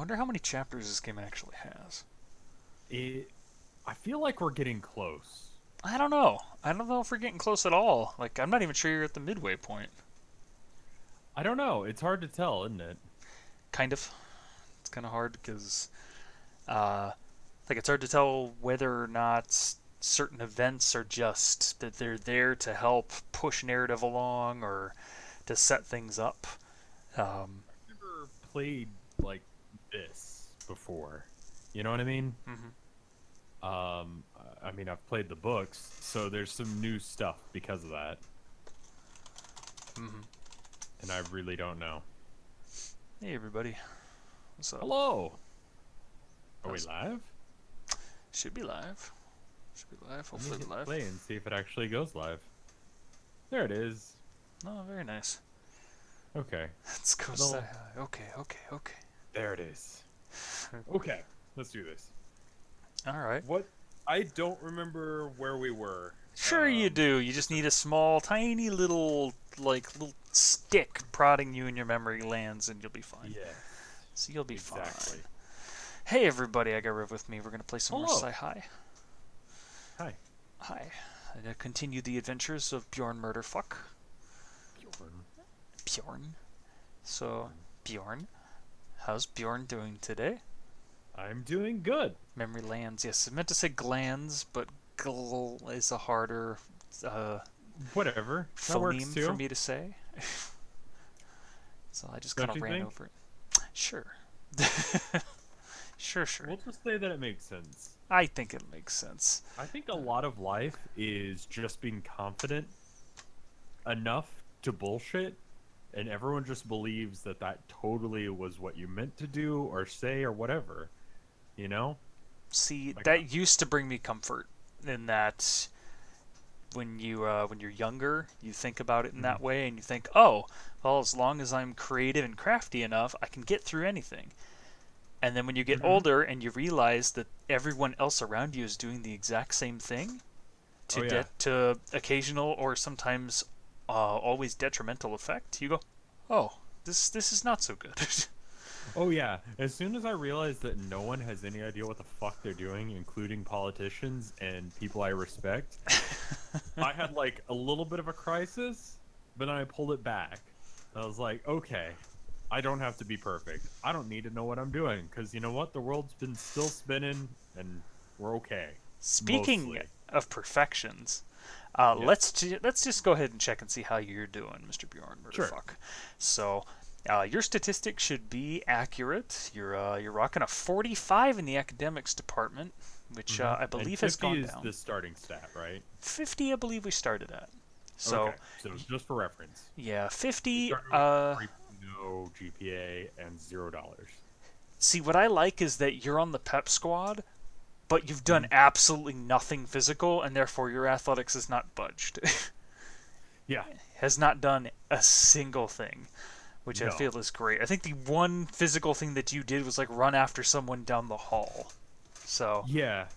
wonder how many chapters this game actually has. I feel like we're getting close. I don't know. I don't know if we're getting close at all. Like, I'm not even sure you're at the midway point. I don't know. It's hard to tell, isn't it? Kind of. It's kind of hard because, like, it's hard to tell whether or not certain events are just that they're there to help push narrative along or to set things up. I've never played like this before. You know what I mean? Mhm. I mean, I've played the books, so there's some new stuff because of that, Mhm. and I really don't know. Hey, everybody. What's up? Hello. Are we How's- live? Should be live. Should be live. Let me Hopefully hit live. play and see if it actually goes live. There it is. Oh, very nice. Okay. Let's go Little- say hi. Okay. There it is. Okay, let's do this. All right. What? I don't remember where we were. Sure you do. You just need a small, tiny little stick prodding you in your memory lands, and you'll be fine. Yeah. So you'll be Exactly. fine. Hey everybody, I got Rev with me. We're gonna play some more Hello. Sci-Hi. Hi. Hi. I'm gonna continue the adventures of Bjorn Murderfuck. Bjorn. Bjorn. So, Bjorn, how's Bjorn doing today? I'm doing good. Memory lands. Yes, I meant to say glands, but gl is a harder Whatever. That works phoneme too. for me to say. So I just Don't kind of you ran think? over it. Sure. Sure. We'll just say that it makes sense. I think it makes sense. I think a lot of life is just being confident enough to bullshit, and everyone just believes that that totally was what you meant to do or say or whatever. You know? See, Like- that used to bring me comfort in that when you're younger, you think about it in that way, and you think, oh, well, as long as I'm creative and crafty enough, I can get through anything. And then when you get older and you realize that everyone else around you is doing the exact same thing, to occasional or sometimes always detrimental effect, you go, oh, this is not so good. Oh yeah. As soon as I realized that no one has any idea what the fuck they're doing, including politicians and people I respect, I had like a little bit of a crisis, but then I pulled it back. I was like, okay, I don't have to be perfect. I don't need to know what I'm doing, because you know what? The world's been still spinning, and we're okay. Speaking Mostly. of perfections, let's just go ahead and check and see how you're doing, Mr. Bjorn Murderfuck. Sure. So, your statistics should be accurate. You're rocking a 45 in the academics department, which I And believe has 50 gone is down. the starting stat, right? 50, I believe we started at. So, Okay, so just for reference. yeah, 50. Started with 3.0 GPA and $0. See, what I like is that you're on the pep squad, but you've done absolutely nothing physical, and therefore your athletics is not budged. Yeah. Has not done a single thing, which I No. feel is great. I think the one physical thing that you did was like run after someone down the hall. So, Yeah.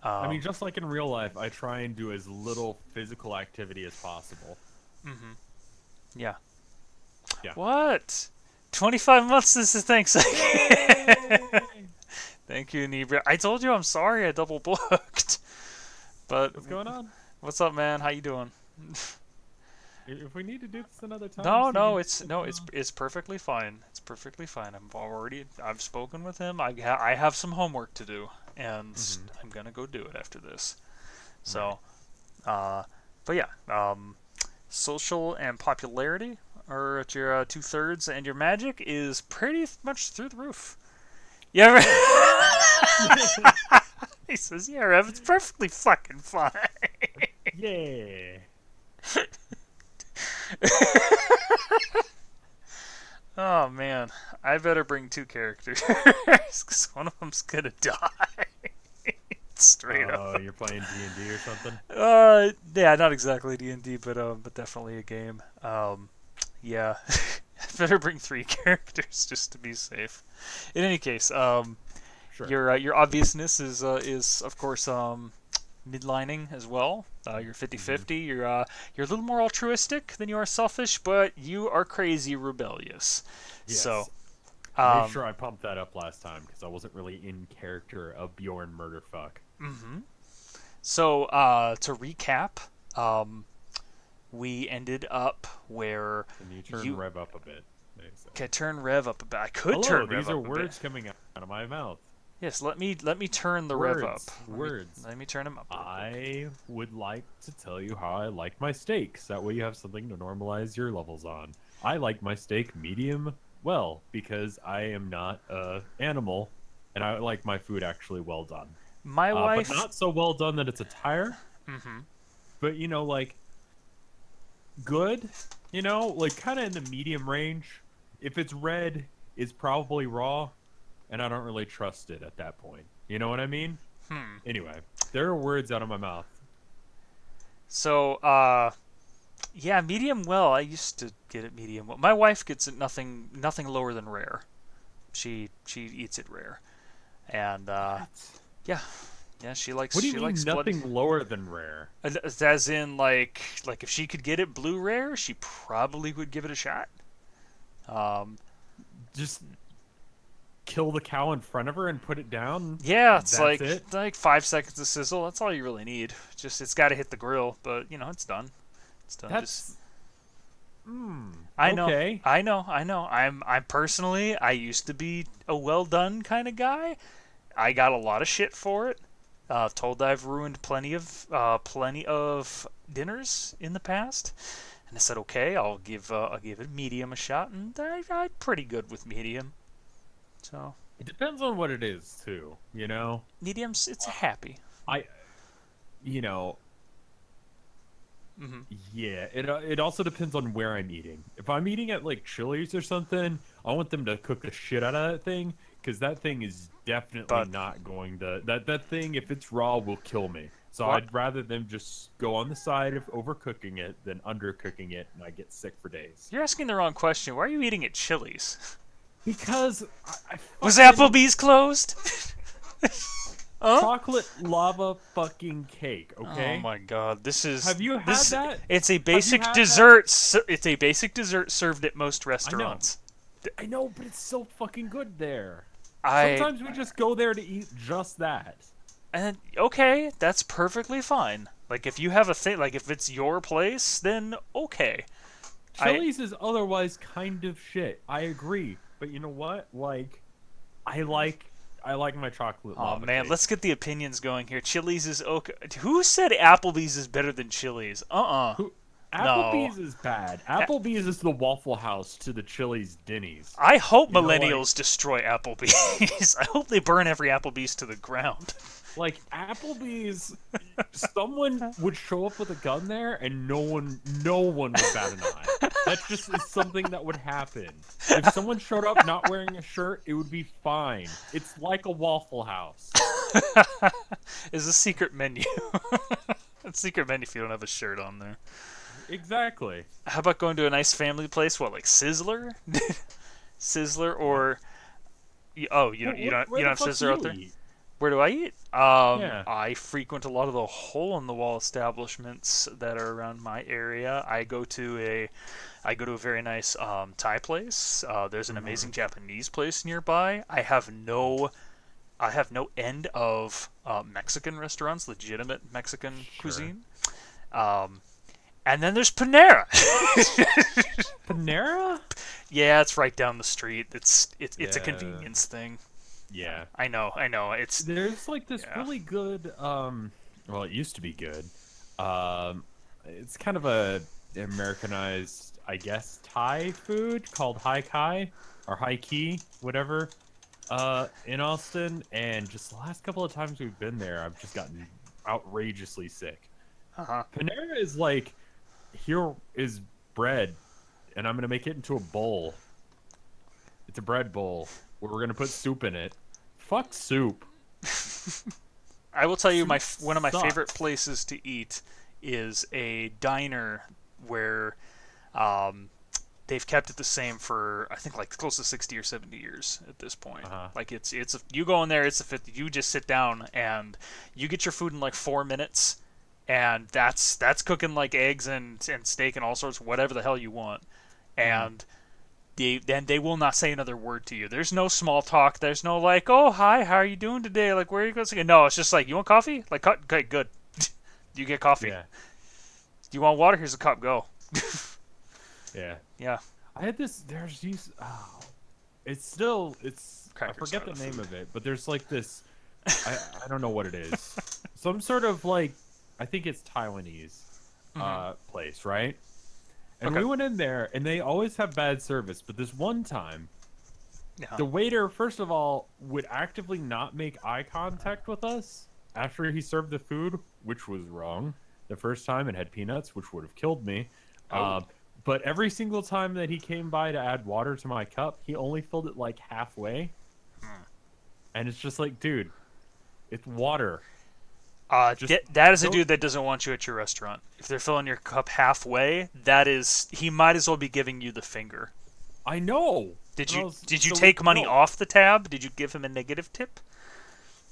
I mean, um, just like in real life, I try and do as little physical activity as possible. yeah. Yeah. What? 25 months since the thanks. Thank you, Nibra. I told you I'm sorry I double booked. But What's going on? what's up, man? How you doing? If we need to do this another time, No, so no, you it's can- no, it's perfectly fine. It's perfectly fine. I've spoken with him. I have some homework to do, and I'm gonna go do it after this. So, but yeah, social and popularity are at your 2/3, and your magic is pretty much through the roof. Yeah. He says, "Yeah, Rev, it's perfectly fucking fine." Yeah. Oh man, I better bring two characters because one of them's gonna die. Straight up. Oh, you're playing D&D or something? Yeah, not exactly D&D, but definitely a game. Yeah, I better bring three characters just to be safe. In any case, Sure. your obviousness is of course midlining as well. You're 50-50. You're a little more altruistic than you are selfish, but you are crazy rebellious. Yes. So Make sure I pumped that up last time because I wasn't really in character of Bjorn Murderfuck. So, to recap, we ended up where Can you turn Rev up a bit? Okay, turn Rev up a bit. I could Hello, turn Rev these up are a bit. words coming out of my mouth. Yes, let me turn the Words. Rev up. Words. Let me turn them up. I would like to tell you how I like my steaks. That way you have something to normalize your levels on. I like my steak medium well because I am not a animal, and I like my food actually well done. My wife, but not so well done that it's a tire. But you know, like good. You know, like kind of in the medium range. If it's red, it's probably raw, and I don't really trust it at that point. You know what I mean? Anyway, there are words out of my mouth. So, yeah, medium well. I used to get it medium well. My wife gets it nothing lower than rare. She eats it rare, and yeah, she likes. What do you she mean likes nothing blood. lower than rare? As in, like if she could get it blue rare, she probably would give it a shot. Just kill the cow in front of her and put it down. Yeah, it's That's like 5 seconds of sizzle. That's all you really need. Just it's got to hit the grill, but you know it's done. It's done. That's. I know. Okay. I know. I'm personally. I used to be a well done kind of guy. I got a lot of shit for it. Told I've ruined plenty of dinners in the past, and I said okay, I'll give it medium a shot, and I'm pretty good with medium. So It depends on what it is too. You know. medium's it's happy. You know. Mm-hmm. Yeah, it also depends on where I'm eating. If I'm eating at like Chili's or something, I want them to cook the shit out of that thing because that thing is definitely not going to that thing. If it's raw, will kill me. So I'd rather them just go on the side of overcooking it than undercooking it, and I get sick for days. You're asking the wrong question. Why are you eating at Chili's? Because Was Applebee's closed? chocolate lava fucking cake. Okay. Oh my god, this is. Have you had that? It's a basic dessert. It's a basic dessert served at most restaurants. I know, but it's so fucking good there. I Sometimes we just go there to eat just that. And okay, that's perfectly fine. Like if you have a thing, like if it's your place, then okay. Chili's is otherwise kind of shit. I agree, but you know what? Like, I like my chocolate lava man, cake. let's get the opinions going here. Chili's is okay. Who said Applebee's is better than Chili's? Applebee's is bad. Applebee's is the Waffle House to the Chili's Denny's. I hope millennials destroy Applebee's. I hope they burn every Applebee's to the ground. Like, Applebee's, someone would show up with a gun there, and no one would bat an eye. That just is something that would happen. If someone showed up not wearing a shirt, it would be fine. It's like a Waffle House. It's a secret menu. It's a secret menu if you don't have a shirt on there. Exactly. How about going to a nice family place? What, like Sizzler? Sizzler or... you don't have Sizzler out there? Where do I eat? Yeah. I frequent a lot of the hole-in-the-wall establishments that are around my area. I go to a very nice Thai place. There's an amazing Japanese place nearby. I have no end of Mexican restaurants, legitimate Mexican cuisine. And then there's Panera. Panera? Yeah, it's right down the street. It's a convenience thing. Yeah. I know. There's like this really good well, it used to be good. It's kind of a Americanized, I guess, Thai food called Hai Kai or Hai Ki, whatever. In Austin, and just the last couple of times we've been there, I've just gotten outrageously sick. Panera is like, here is bread, and I'm gonna make it into a bowl. It's a bread bowl where we're gonna put soup in it. Fuck soup. I will tell you, one of my favorite places to eat is a diner where they've kept it the same for, I think, like close to 60 or 70 years at this point. Like you go in there, you just sit down and you get your food in like 4 minutes, and that's cooking like eggs and steak and all sorts, whatever the hell you want. And they will not say another word to you. There's no small talk. There's no like, oh hi, how are you doing today? Like, where are you going? No, it's just like, you want coffee? Like, okay, good. You get coffee. Yeah. Do you want water? Here's a cup. Go. Yeah. Yeah. I had this. There's these. Oh, it's. I Crackers forget are the the name food. of it, but there's like this. I don't know what it is. Some sort of like. I think it's Taiwanese place, right? And we went in there, and they always have bad service. But this one time, the waiter, first of all, would actively not make eye contact with us after he served the food, which was wrong. The first time it had peanuts, which would have killed me. But every single time that he came by to add water to my cup, he only filled it like halfway. And it's just like, dude, it's water. That is a dude that doesn't want you at your restaurant. If they're filling your cup halfway, he might as well be giving you the finger. I know. Did you take money off the tab? Did you give him a negative tip?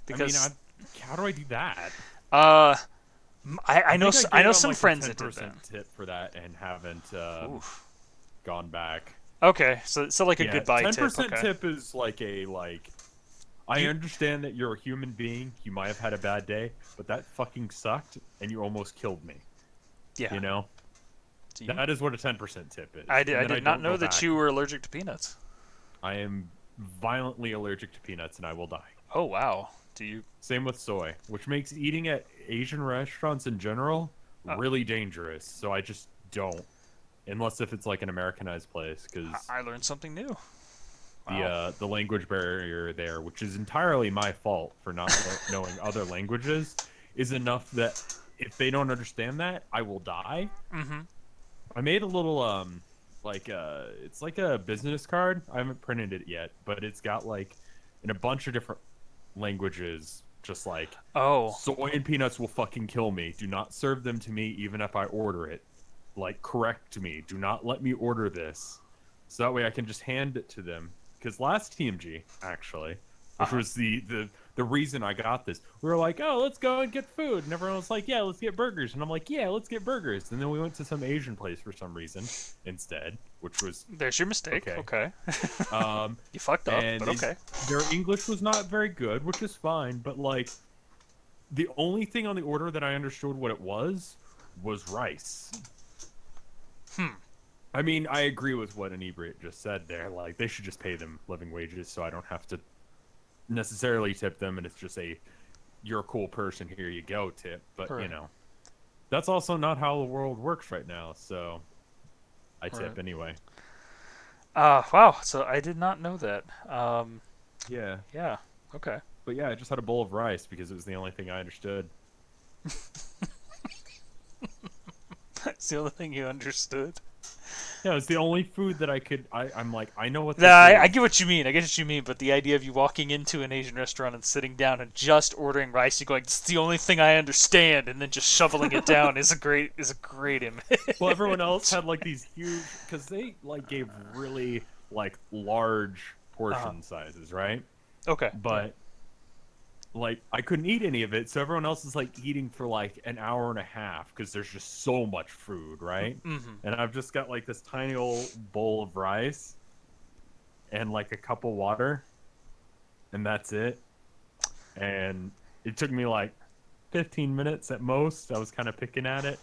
Because how do I do that? I know some friends that did that. Tip for that and haven't gone back. Okay, so like a goodbye tip. 10% tip is like I understand that you're a human being. You might have had a bad day, but that fucking sucked, and you almost killed me. Yeah. You know? That is what a 10% tip is. I did not know that you were allergic to peanuts. I am violently allergic to peanuts, and I will die. Oh, wow. Do you? Same with soy, which makes eating at Asian restaurants in general really dangerous. So I just don't, unless if it's like an Americanized place. Because I learned something new. The language barrier there, which is entirely my fault for not knowing other languages, is enough that if they don't understand that, I will die. Mm-hmm. I made a little it's like a business card. I haven't printed it yet, but it's got like in a bunch of different languages, just like, soy and peanuts will fucking kill me. Do not serve them to me even if I order it. Like, correct me. Do not let me order this. So that way I can just hand it to them. Because last TMG, actually, which was the reason I got this, we were like, oh, let's go and get food. And everyone was like, yeah, let's get burgers. And I'm like, yeah, let's get burgers. And then we went to some Asian place for some reason instead, which was... There's your mistake. Okay. You fucked up, but okay. Their English was not very good, which is fine. But, like, the only thing on the order that I understood what it was rice. I mean, I agree with what Inebriate just said there. Like, they should just pay them living wages so I don't have to necessarily tip them, and it's just you're a cool person, here you go tip. But, you know, that's also not how the world works right now, so I tip anyway. Wow, so I did not know that. Yeah. Yeah, okay. But yeah, I just had a bowl of rice because it was the only thing I understood. It's the only thing you understood. Yeah, it's the only food that I could. I'm like, I know what. I get what you mean. I get what you mean. But the idea of you walking into an Asian restaurant and sitting down and just ordering rice, you go like, "It's the only thing I understand," and then just shoveling it down is a great image. Well, everyone else had like these huge, because they like gave really like large portion sizes, right? Okay. But like, I couldn't eat any of it, so everyone else is like eating for like an hour and a half because there's just so much food, right? Mm-hmm. And I've just got like this tiny old bowl of rice and like a cup of water, and that's it. And it took me like 15 minutes at most. I was kind of picking at it.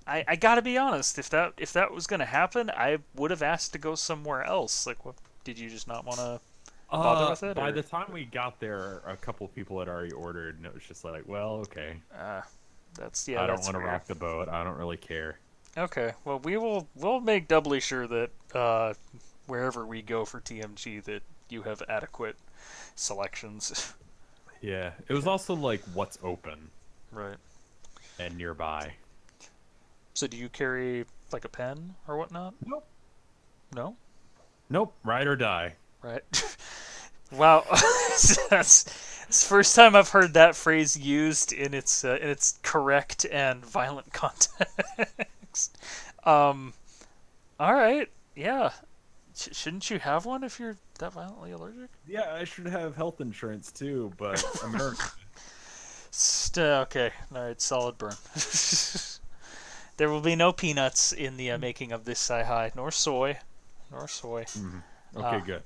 I gotta be honest. If that was gonna happen, I would have asked to go somewhere else. Like, what? Did you just not want to bother with it? By the time we got there, a couple of people had already ordered, and it was just like, well, okay. I don't want to rock the boat. I don't really care. Okay, well, we'll make doubly sure that wherever we go for TMG, that you have adequate selections. Yeah, it was also like what's open, right, and nearby. So, do you carry like a pen or whatnot? Nope. No. Nope. Ride or die. Right. Wow. That's the first time I've heard that phrase used in its correct and violent context. All right. Yeah. Shouldn't you have one if you're that violently allergic? Yeah, I should have health insurance too, but American. Okay. All right. Solid burn. There will be no peanuts in the making of this Sai-Hai, nor soy. nor soy. Okay, good.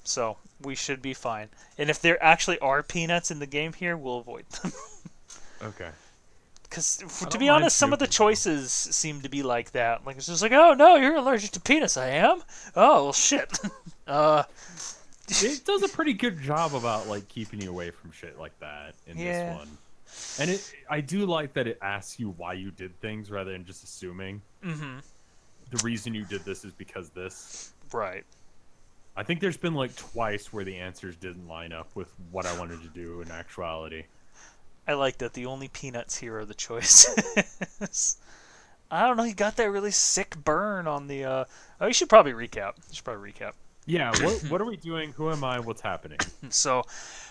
So we should be fine. And if there actually are peanuts in the game here, we'll avoid them. Okay. Because, I to don't be mind honest, some of the puking, though. choices seem to be like that. Like, it's just like, oh, no, you're allergic to peanuts. I am? Oh, well, shit. It does a pretty good job about like keeping you away from shit like that in Yeah. this one. And I do like that it asks you why you did things rather than just assuming. The reason you did this is because this. Right. I think there's been like twice where the answers didn't line up with what I wanted to do in actuality. I like that the only peanuts here are the choices. I don't know, he got that really sick burn on the, Oh, you should probably recap. Yeah, what are we doing? Who am I? What's happening? So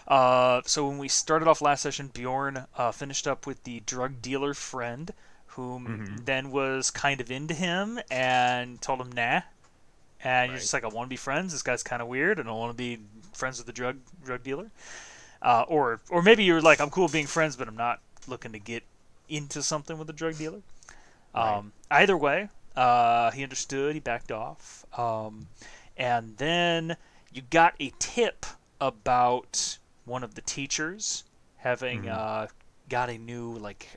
when we started off last session, Bjorn finished up with the drug dealer friend, whom then was kind of into him and told him nah. And you're just like, I want to be friends. This guy's kind of weird, and I want to be friends with the drug dealer. Or maybe you're like, I'm cool being friends, but I'm not looking to get into something with a drug dealer. Right. Either way, he understood. He backed off. And then you got a tip about one of the teachers having got a new like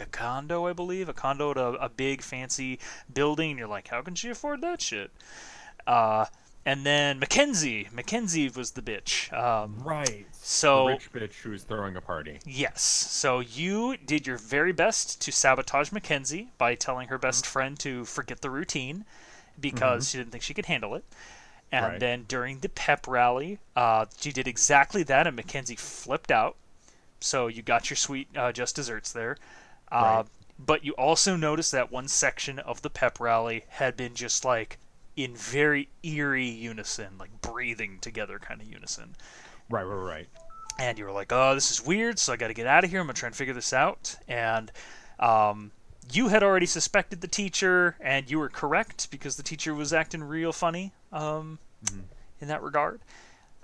a condo, I believe, a condo at a big fancy building. And you're like, how can she afford that shit? And then Mackenzie was the bitch. Right. So the rich bitch who was throwing a party. yes. So you did your very best to sabotage Mackenzie by telling her best friend to forget the routine because she didn't think she could handle it. And then during the pep rally, you did exactly that, and Mackenzie flipped out. So you got your sweet just desserts there. But you also noticed that one section of the pep rally had been just like in very eerie unison, like breathing together kind of unison. Right. And you were like, oh, this is weird, so I got to get out of here. I'm going to try and figure this out. And you had already suspected the teacher, and you were correct because the teacher was acting real funny in that regard.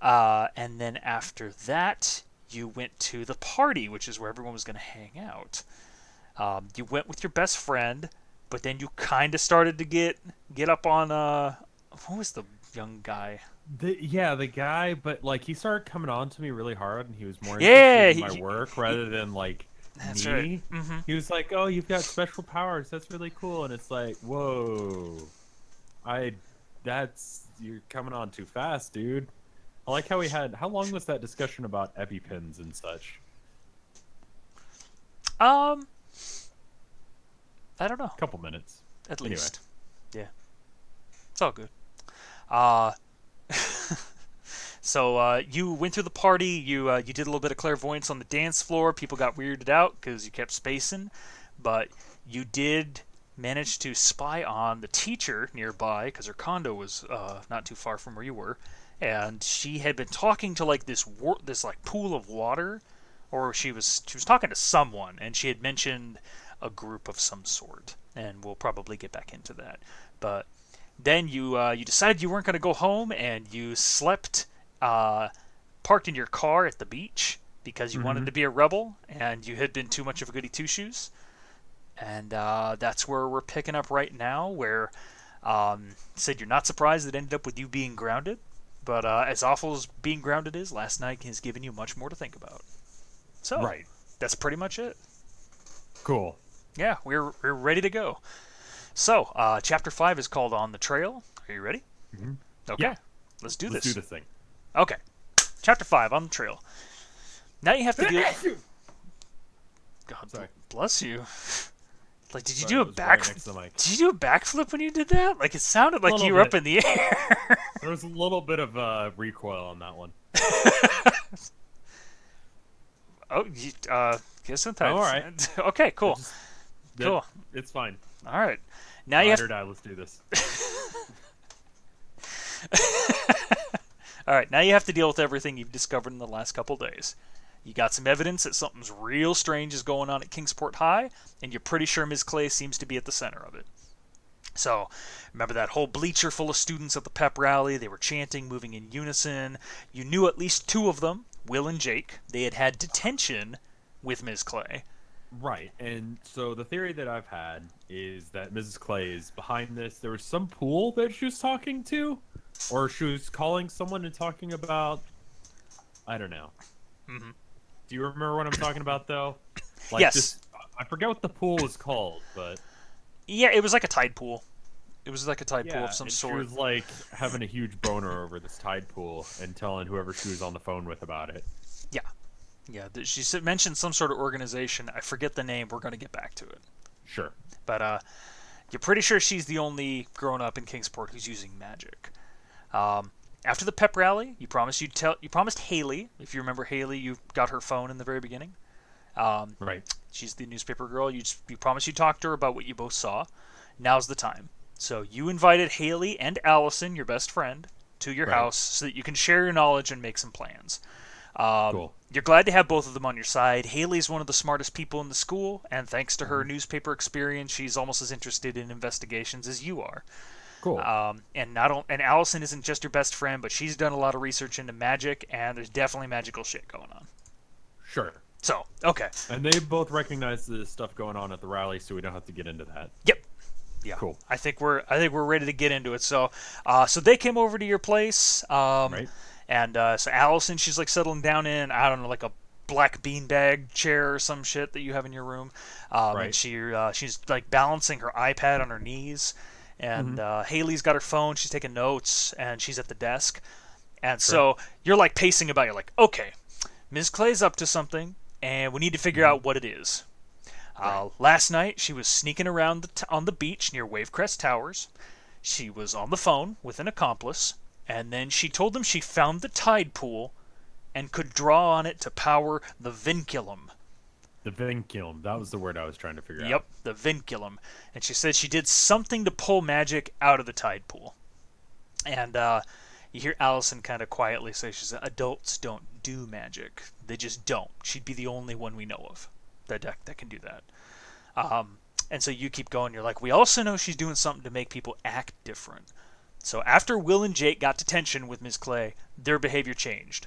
And then after that, you went to the party, which is where everyone was going to hang out. You went with your best friend, but then you kind of started to get up on what was the young guy? The guy, but like he started coming on to me really hard, and he was more Yeah, interested in my work rather than like That's me. right. He was like, "Oh, you've got special powers. That's really cool." And it's like, "Whoa, you're coming on too fast, dude." I like how how long was that discussion about EpiPens and such? I don't know. A couple minutes. At Anyway. least. Yeah. It's all good. So you went through the party. You did a little bit of clairvoyance on the dance floor. People got weirded out because you kept spacing, but you did manage to spy on the teacher nearby because her condo was not too far from where you were, and she had been talking to like this like pool of water, or she was talking to someone, and she had mentioned a group of some sort, and we'll probably get back into that. But then you decided you weren't going to go home, and you slept parked in your car at the beach because you wanted to be a rebel, and you had been too much of a goody two-shoes. And that's where we're picking up right now, where said you're not surprised it ended up with you being grounded, but as awful as being grounded is, last night has given you much more to think about. So that's pretty much it. Cool. Yeah, we're ready to go. So, Chapter 5 is called On the Trail. Are you ready? Okay. Yeah. Let's do Let's this. do this thing. Okay. Chapter 5, On the Trail. Now you have to deal... God Sorry. bless you. Like, did you Sorry, do a I was right next backflip? to the mic. Did you do a backflip when you did that? Like, it sounded like you were up in the air. There was a little bit of recoil on that one. Oh, guess sometimes. All right. Okay, cool. Cool. It's fine. All right. Now you have Ride or die. Let's do this. All right, now you have to deal with everything you've discovered in the last couple days. You got some evidence that something's real strange is going on at Kingsport High, and you're pretty sure Ms. Clay seems to be at the center of it. So, remember that whole bleacher full of students at the pep rally? They were chanting, moving in unison. You knew at least two of them, Will and Jake. They had had detention with Ms. Clay. Right, and so the theory that I've had is that Mrs. Clay is behind this. There was some pool that she was talking to. Or she was calling someone and talking about, I don't know. Mm-hmm. Do you remember what I'm talking about, though? Like Yes. this, I forget what the pool was called, but Yeah, it was like a tide pool. It was like a tide pool yeah, of some and sort. she was like having a huge boner over this tide pool and telling whoever she was on the phone with about it. Yeah. Yeah, she mentioned some sort of organization. I forget the name. We're going to get back to it. Sure. But you're pretty sure she's the only grown-up in Kingsport who's using magic. After the pep rally, you promised Haley. If you remember Haley, you got her phone in the very beginning. Right. She's the newspaper girl. You promised you'd talk to her about what you both saw. Now's the time. So you invited Haley and Allison, your best friend, to your house so that you can share your knowledge and make some plans. Cool. You're glad to have both of them on your side. Haley's one of the smartest people in the school, and thanks to her newspaper experience, she's almost as interested in investigations as you are. Cool. And Allison isn't just your best friend, but she's done a lot of research into magic, and there's definitely magical shit going on. Sure. So, okay. And they both recognize the stuff going on at the rally, so we don't have to get into that. Yep. Yeah. Cool. I think we're ready to get into it. So, so they came over to your place. Right. And so Allison, she's like settling down in, I don't know, like a black beanbag chair or some shit that you have in your room. And she's like balancing her iPad on her knees. And Haley's got her phone. She's taking notes, and she's at the desk. And so you're like pacing about. You're like, okay, Ms. Clay's up to something, and we need to figure out what it is. Last night, she was sneaking around on the beach near Wavecrest Towers. She was on the phone with an accomplice, and then she told them she found the tide pool and could draw on it to power the vinculum. The vinculum. That was the word I was trying to figure out. Yep, the vinculum. And she said she did something to pull magic out of the tide pool. And you hear Allison kind of quietly say, she said, adults don't do magic. They just don't. She'd be the only one we know of that can do that. And so you keep going. You're like, we also know she's doing something to make people act different. So after Will and Jake got detention with Ms. Clay, their behavior changed.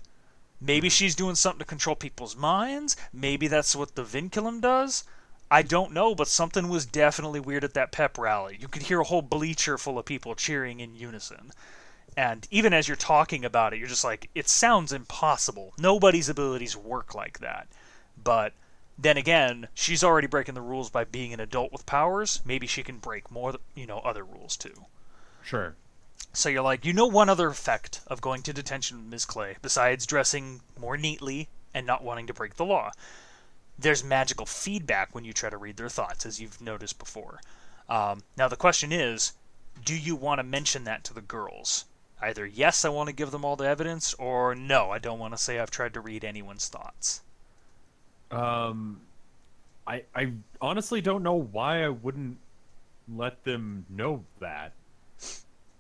Maybe she's doing something to control people's minds. Maybe that's what the vinculum does. I don't know, but something was definitely weird at that pep rally. You could hear a whole bleacher full of people cheering in unison. And even as you're talking about it, you're just like, it sounds impossible. Nobody's abilities work like that. But then again, she's already breaking the rules by being an adult with powers. Maybe she can break more, other rules too. Sure. So you're like, one other effect of going to detention with Ms. Clay, besides dressing more neatly and not wanting to break the law. There's magical feedback when you try to read their thoughts, as you've noticed before. Now the question is, do you want to mention that to the girls? Either yes, I want to give them all the evidence, or no, I don't want to say I've tried to read anyone's thoughts. I honestly don't know why I wouldn't let them know that.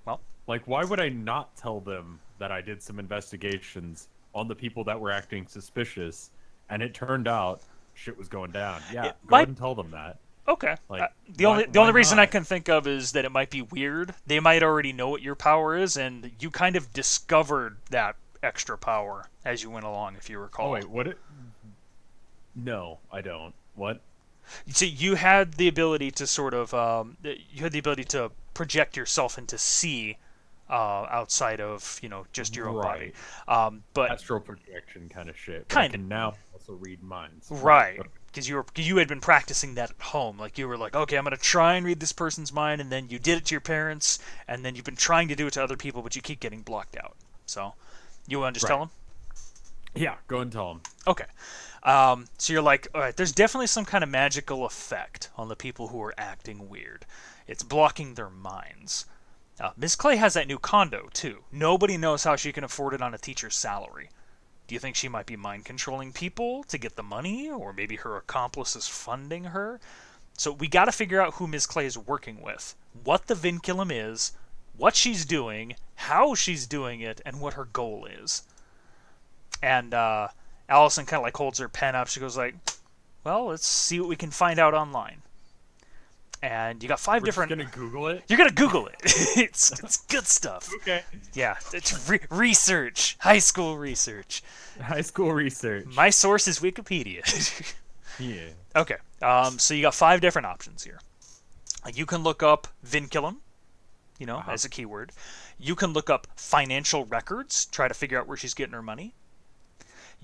Well, like, why would I not tell them that I did some investigations on the people that were acting suspicious, and it turned out shit was going down? Yeah, go ahead and tell them that. Okay. Like, the only reason I can think of is that it might be weird. They might already know what your power is, and you kind of discovered that extra power as you went along, if you recall. Oh wait, what? No, I don't. What? So you had the ability to sort of project yourself and to see outside of just your own body. But astral projection kind of shit. Kind of. I can now also read minds. Right. Because you had been practicing that at home. Like, you were like, okay, I'm going to try and read this person's mind, and then you did it to your parents, and then you've been trying to do it to other people, but you keep getting blocked out. So, you want to just tell them? Yeah, go and tell them. Okay. So you're like, all right, there's definitely some kind of magical effect on the people who are acting weird. It's blocking their minds. Ms. Clay has that new condo, too. Nobody knows how she can afford it on a teacher's salary. Do you think she might be mind-controlling people to get the money? Or maybe her accomplice is funding her? So we got to figure out who Ms. Clay is working with, what the vinculum is, what she's doing, how she's doing it, and what her goal is. And Allison kind of like holds her pen up. She goes like, well, let's see what we can find out online. And you got five different... You're going to Google it? You're going to Google it. It's good stuff. Okay. Yeah, it's research. High school research. High school research. My source is Wikipedia. Yeah. Okay, so you got 5 different options here. You can look up vinculum. as a keyword. You can look up financial records, try to figure out where she's getting her money.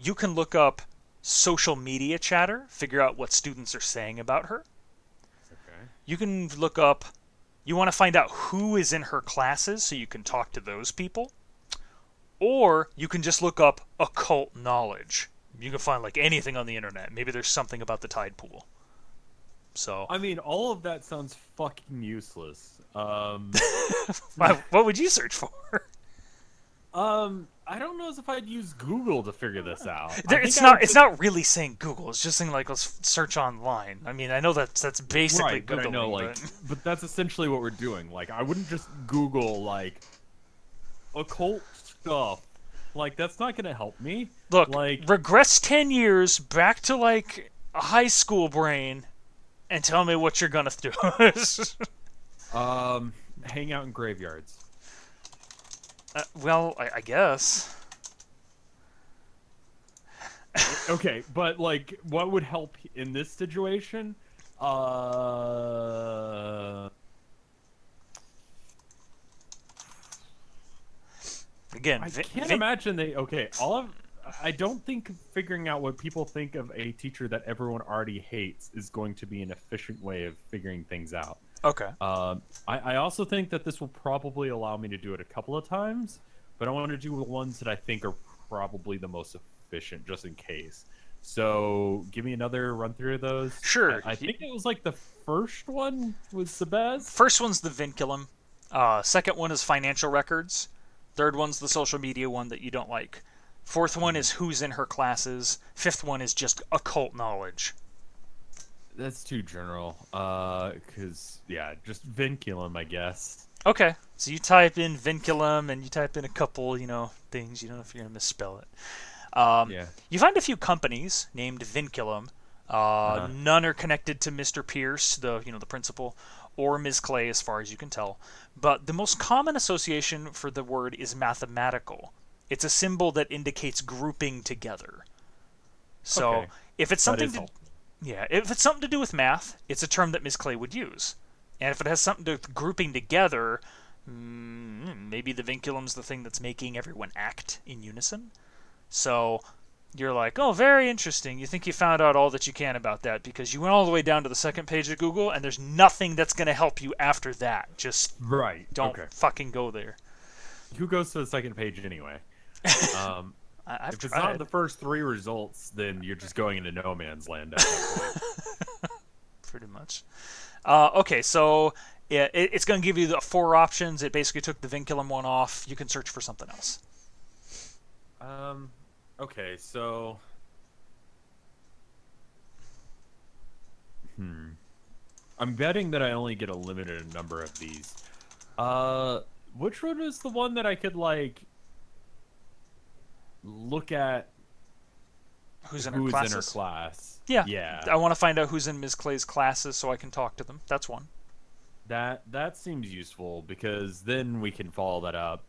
You can look up social media chatter, figure out what students are saying about her. Okay. You can look up, you want to find out who is in her classes so you can talk to those people. Or you can just look up occult knowledge. You can find like anything on the internet. Maybe there's something about the tide pool. So I mean, all of that sounds fucking useless. what would you search for? I don't know if I'd use Google to figure this out. It's not really saying Google. It's just saying like let's search online. I mean, I know that's basically right, Googling. but I know but that's essentially what we're doing. Like, I wouldn't just Google like occult stuff. Like, that's not gonna help me. Look, like, regress 10 years back to like a high school brain, and tell me what you're gonna do. hang out in graveyards. Well, I guess. Okay, but like, what would help in this situation? Again, I can't imagine they. Okay, I don't think figuring out what people think of a teacher that everyone already hates is going to be an efficient way of figuring things out. Okay. I also think that this will probably allow me to do it a couple of times, but I want to do the ones that I think are probably the most efficient, just in case. So, give me another run through of those. Sure. I think it was like the first one was the best. First one's the vinculum. Second one is financial records. Third one's the social media one that you don't like. Fourth one is who's in her classes. Fifth one is just occult knowledge. That's too general. Because, yeah, just vinculum, I guess. Okay. So you type in vinculum and you type in a couple, things. You don't know if you're going to misspell it. Yeah. You find a few companies named Vinculum. None are connected to Mr. Pierce, the principal, or Ms. Clay, as far as you can tell. But the most common association for the word is mathematical. It's a symbol that indicates grouping together. So Okay. if it's something if it's something to do with math, it's a term that Ms. Clay would use. And if it has something to do with grouping together, maybe the vinculum's the thing that's making everyone act in unison. So you're like, oh, very interesting. You think you found out all that you can about that because you went all the way down to the second page of Google, and there's nothing that's going to help you after that. Just don't fucking go there. Who goes to the second page anyway? If it's not the first three results, then you're just going into no man's land at that point. Pretty much. Okay, so it's going to give you the 4 options. It basically took the vinculum one off. You can search for something else. Okay, so... I'm betting that I only get a limited number of these. Which one is the one that I could, like, look at who's in her class? Yeah. I want to find out who's in Ms. Clay's classes so I can talk to them. That's one. That seems useful, because then we can follow that up.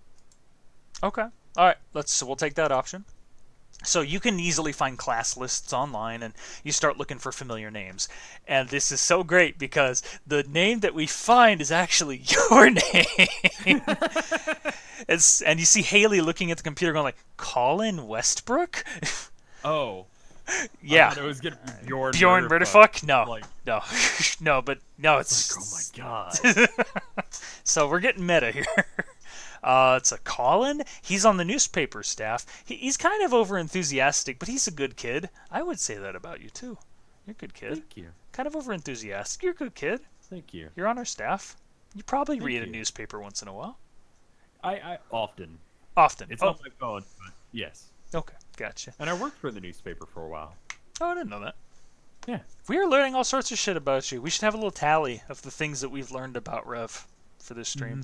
Okay. All right. We'll take that option. So you can easily find class lists online, and you start looking for familiar names. And this is so great because the name that we find is actually your name. And you see Haley looking at the computer going like, Colin Westbrook? Oh. Yeah. I thought it was going to be Bjorn Murderfuck? No. Like, no. No, but no, it's... Like, oh my god. So we're getting meta here. It's a Colin. He's on the newspaper staff. He's kind of over-enthusiastic, but he's a good kid. I would say that about you, too. You're a good kid. Thank you. Kind of over-enthusiastic. You're a good kid. Thank you. You're on our staff. You probably read a newspaper once in a while. I often. Often. It's on my phone, but yes. Okay, gotcha. And I worked for the newspaper for a while. Oh, I didn't know that. Yeah. We are learning all sorts of shit about you. We should have a little tally of the things that we've learned about Rev for this stream.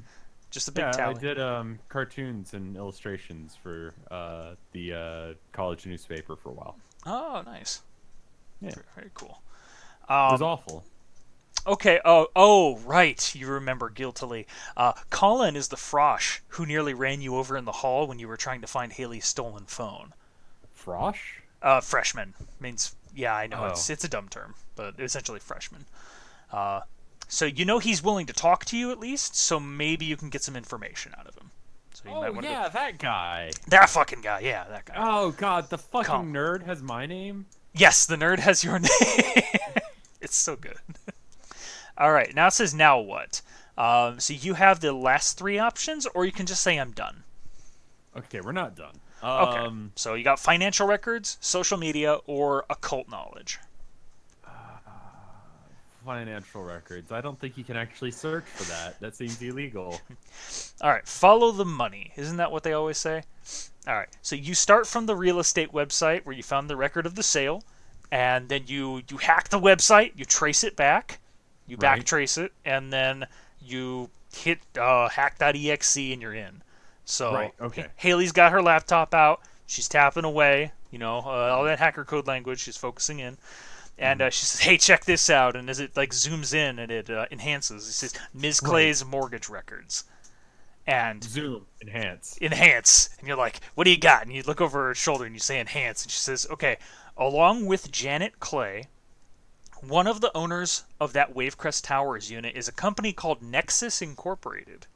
Just a big tally. I did cartoons and illustrations for the college newspaper for a while. Oh, nice. Yeah. Very cool. It was awful. Okay. Oh, right. You remember guiltily. Colin is the frosh who nearly ran you over in the hall when you were trying to find Haley's stolen phone. Frosh? Freshman means. Yeah, I know it's a dumb term, but essentially freshman. So you know he's willing to talk to you at least, so maybe you can get some information out of him. So you might Oh want yeah, to that guy. That fucking guy, yeah, that guy. Oh god, the fucking Colin. nerd has my name? Yes, the nerd has your name. It's so good. All right, now it says now what? So you have the last three options, or you can just say I'm done. Okay, we're not done. Okay, so you got financial records, social media, or occult knowledge. Financial records. I don't think you can actually search for that. That seems illegal. All right, follow the money. Isn't that what they always say? All right, so you start from the real estate website where you found the record of the sale, and then you hack the website, you trace it back, you Right. backtrace it, and then you hit hack.exe and you're in. So Right, okay. Haley's got her laptop out, she's tapping away, all that hacker code language, she's focusing in. And she says, "Hey, check this out." And as it like zooms in and it enhances, it says Ms. Clay's mortgage records. And Zoom. Enhance. and you're like, "What do you got?" And you look over her shoulder and you say enhance, and she says, "Okay, along with Janet Clay, one of the owners of that Wavecrest Towers unit is a company called Nexus Incorporated.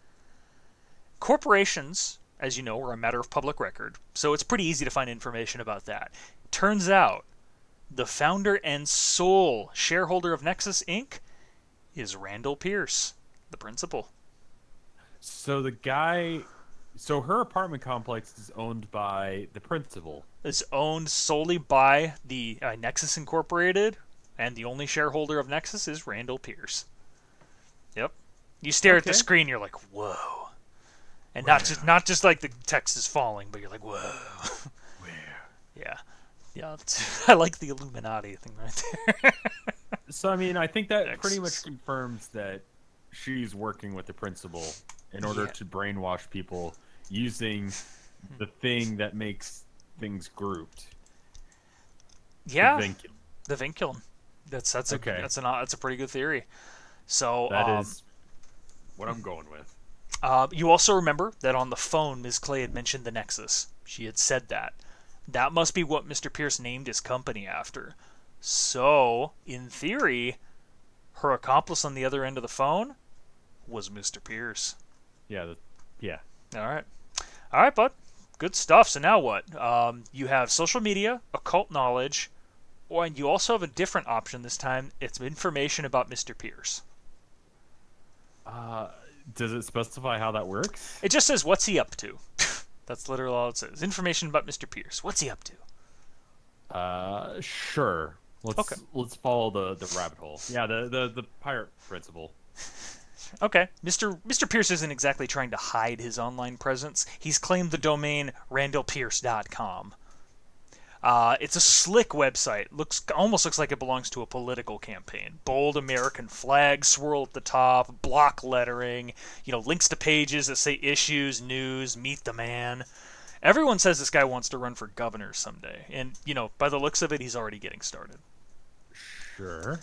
Corporations, as you know, are a matter of public record, so it's pretty easy to find information about that. Turns out the founder and sole shareholder of Nexus Inc. is Randall Pierce, the principal." So the guy... So her apartment complex is owned by the principal. It's owned solely by the Nexus Incorporated, and the only shareholder of Nexus is Randall Pierce. Yep. You stare at the Okay. screen, you're like, whoa. And Wow. not just like the text is falling, but you're like, whoa. Where? Yeah. Yeah, I like the Illuminati thing right there. So, I mean, I think that pretty Nexus. much confirms that she's working with the principal in order Yeah. to brainwash people using the thing that makes things grouped. Yeah, The vinculum. the vinculum. That's Okay. that's a pretty good theory. So That is what I'm going with. you also remember that on the phone, Ms. Clay had mentioned the Nexus. She had said that. That must be what Mr. Pierce named his company after. So, in theory, her accomplice on the other end of the phone was Mr. Pierce. Yeah, yeah. All right, bud. Good stuff. So now what? You have social media, occult knowledge, and you also have a different option this time. It's information about Mr. Pierce. Does it specify how that works? It just says, what's he up to? That's literally all it says. Information about Mr. Pierce. What's he up to? Sure. Okay. Let's follow the rabbit hole. Yeah, the pirate principal. Okay. Mr. Pierce isn't exactly trying to hide his online presence. He's claimed the domain randallpierce.com. It's a slick website. Almost looks like it belongs to a political campaign. Bold American flag swirl at the top, block lettering, links to pages that say issues, news, meet the man. Everyone says this guy wants to run for governor someday, and by the looks of it, he's already getting started. Sure.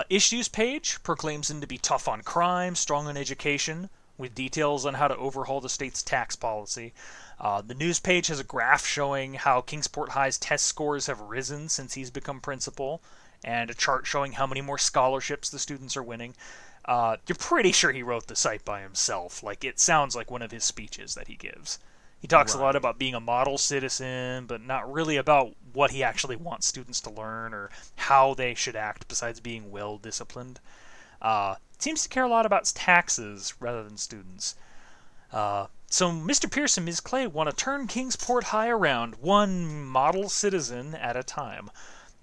Issues page proclaims him to be tough on crime, strong on education, with details on how to overhaul the state's tax policy. The news page has a graph showing how Kingsport High's test scores have risen since he's become principal, and a chart showing how many more scholarships the students are winning. You're pretty sure he wrote the site by himself. Like, it sounds like one of his speeches that he gives. He talks a lot about being a model citizen, but not really about what he actually wants students to learn or how they should act besides being well-disciplined. Seems to care a lot about taxes rather than students. So Mr. Pierce and Ms. Clay want to turn Kingsport High around, one model citizen at a time,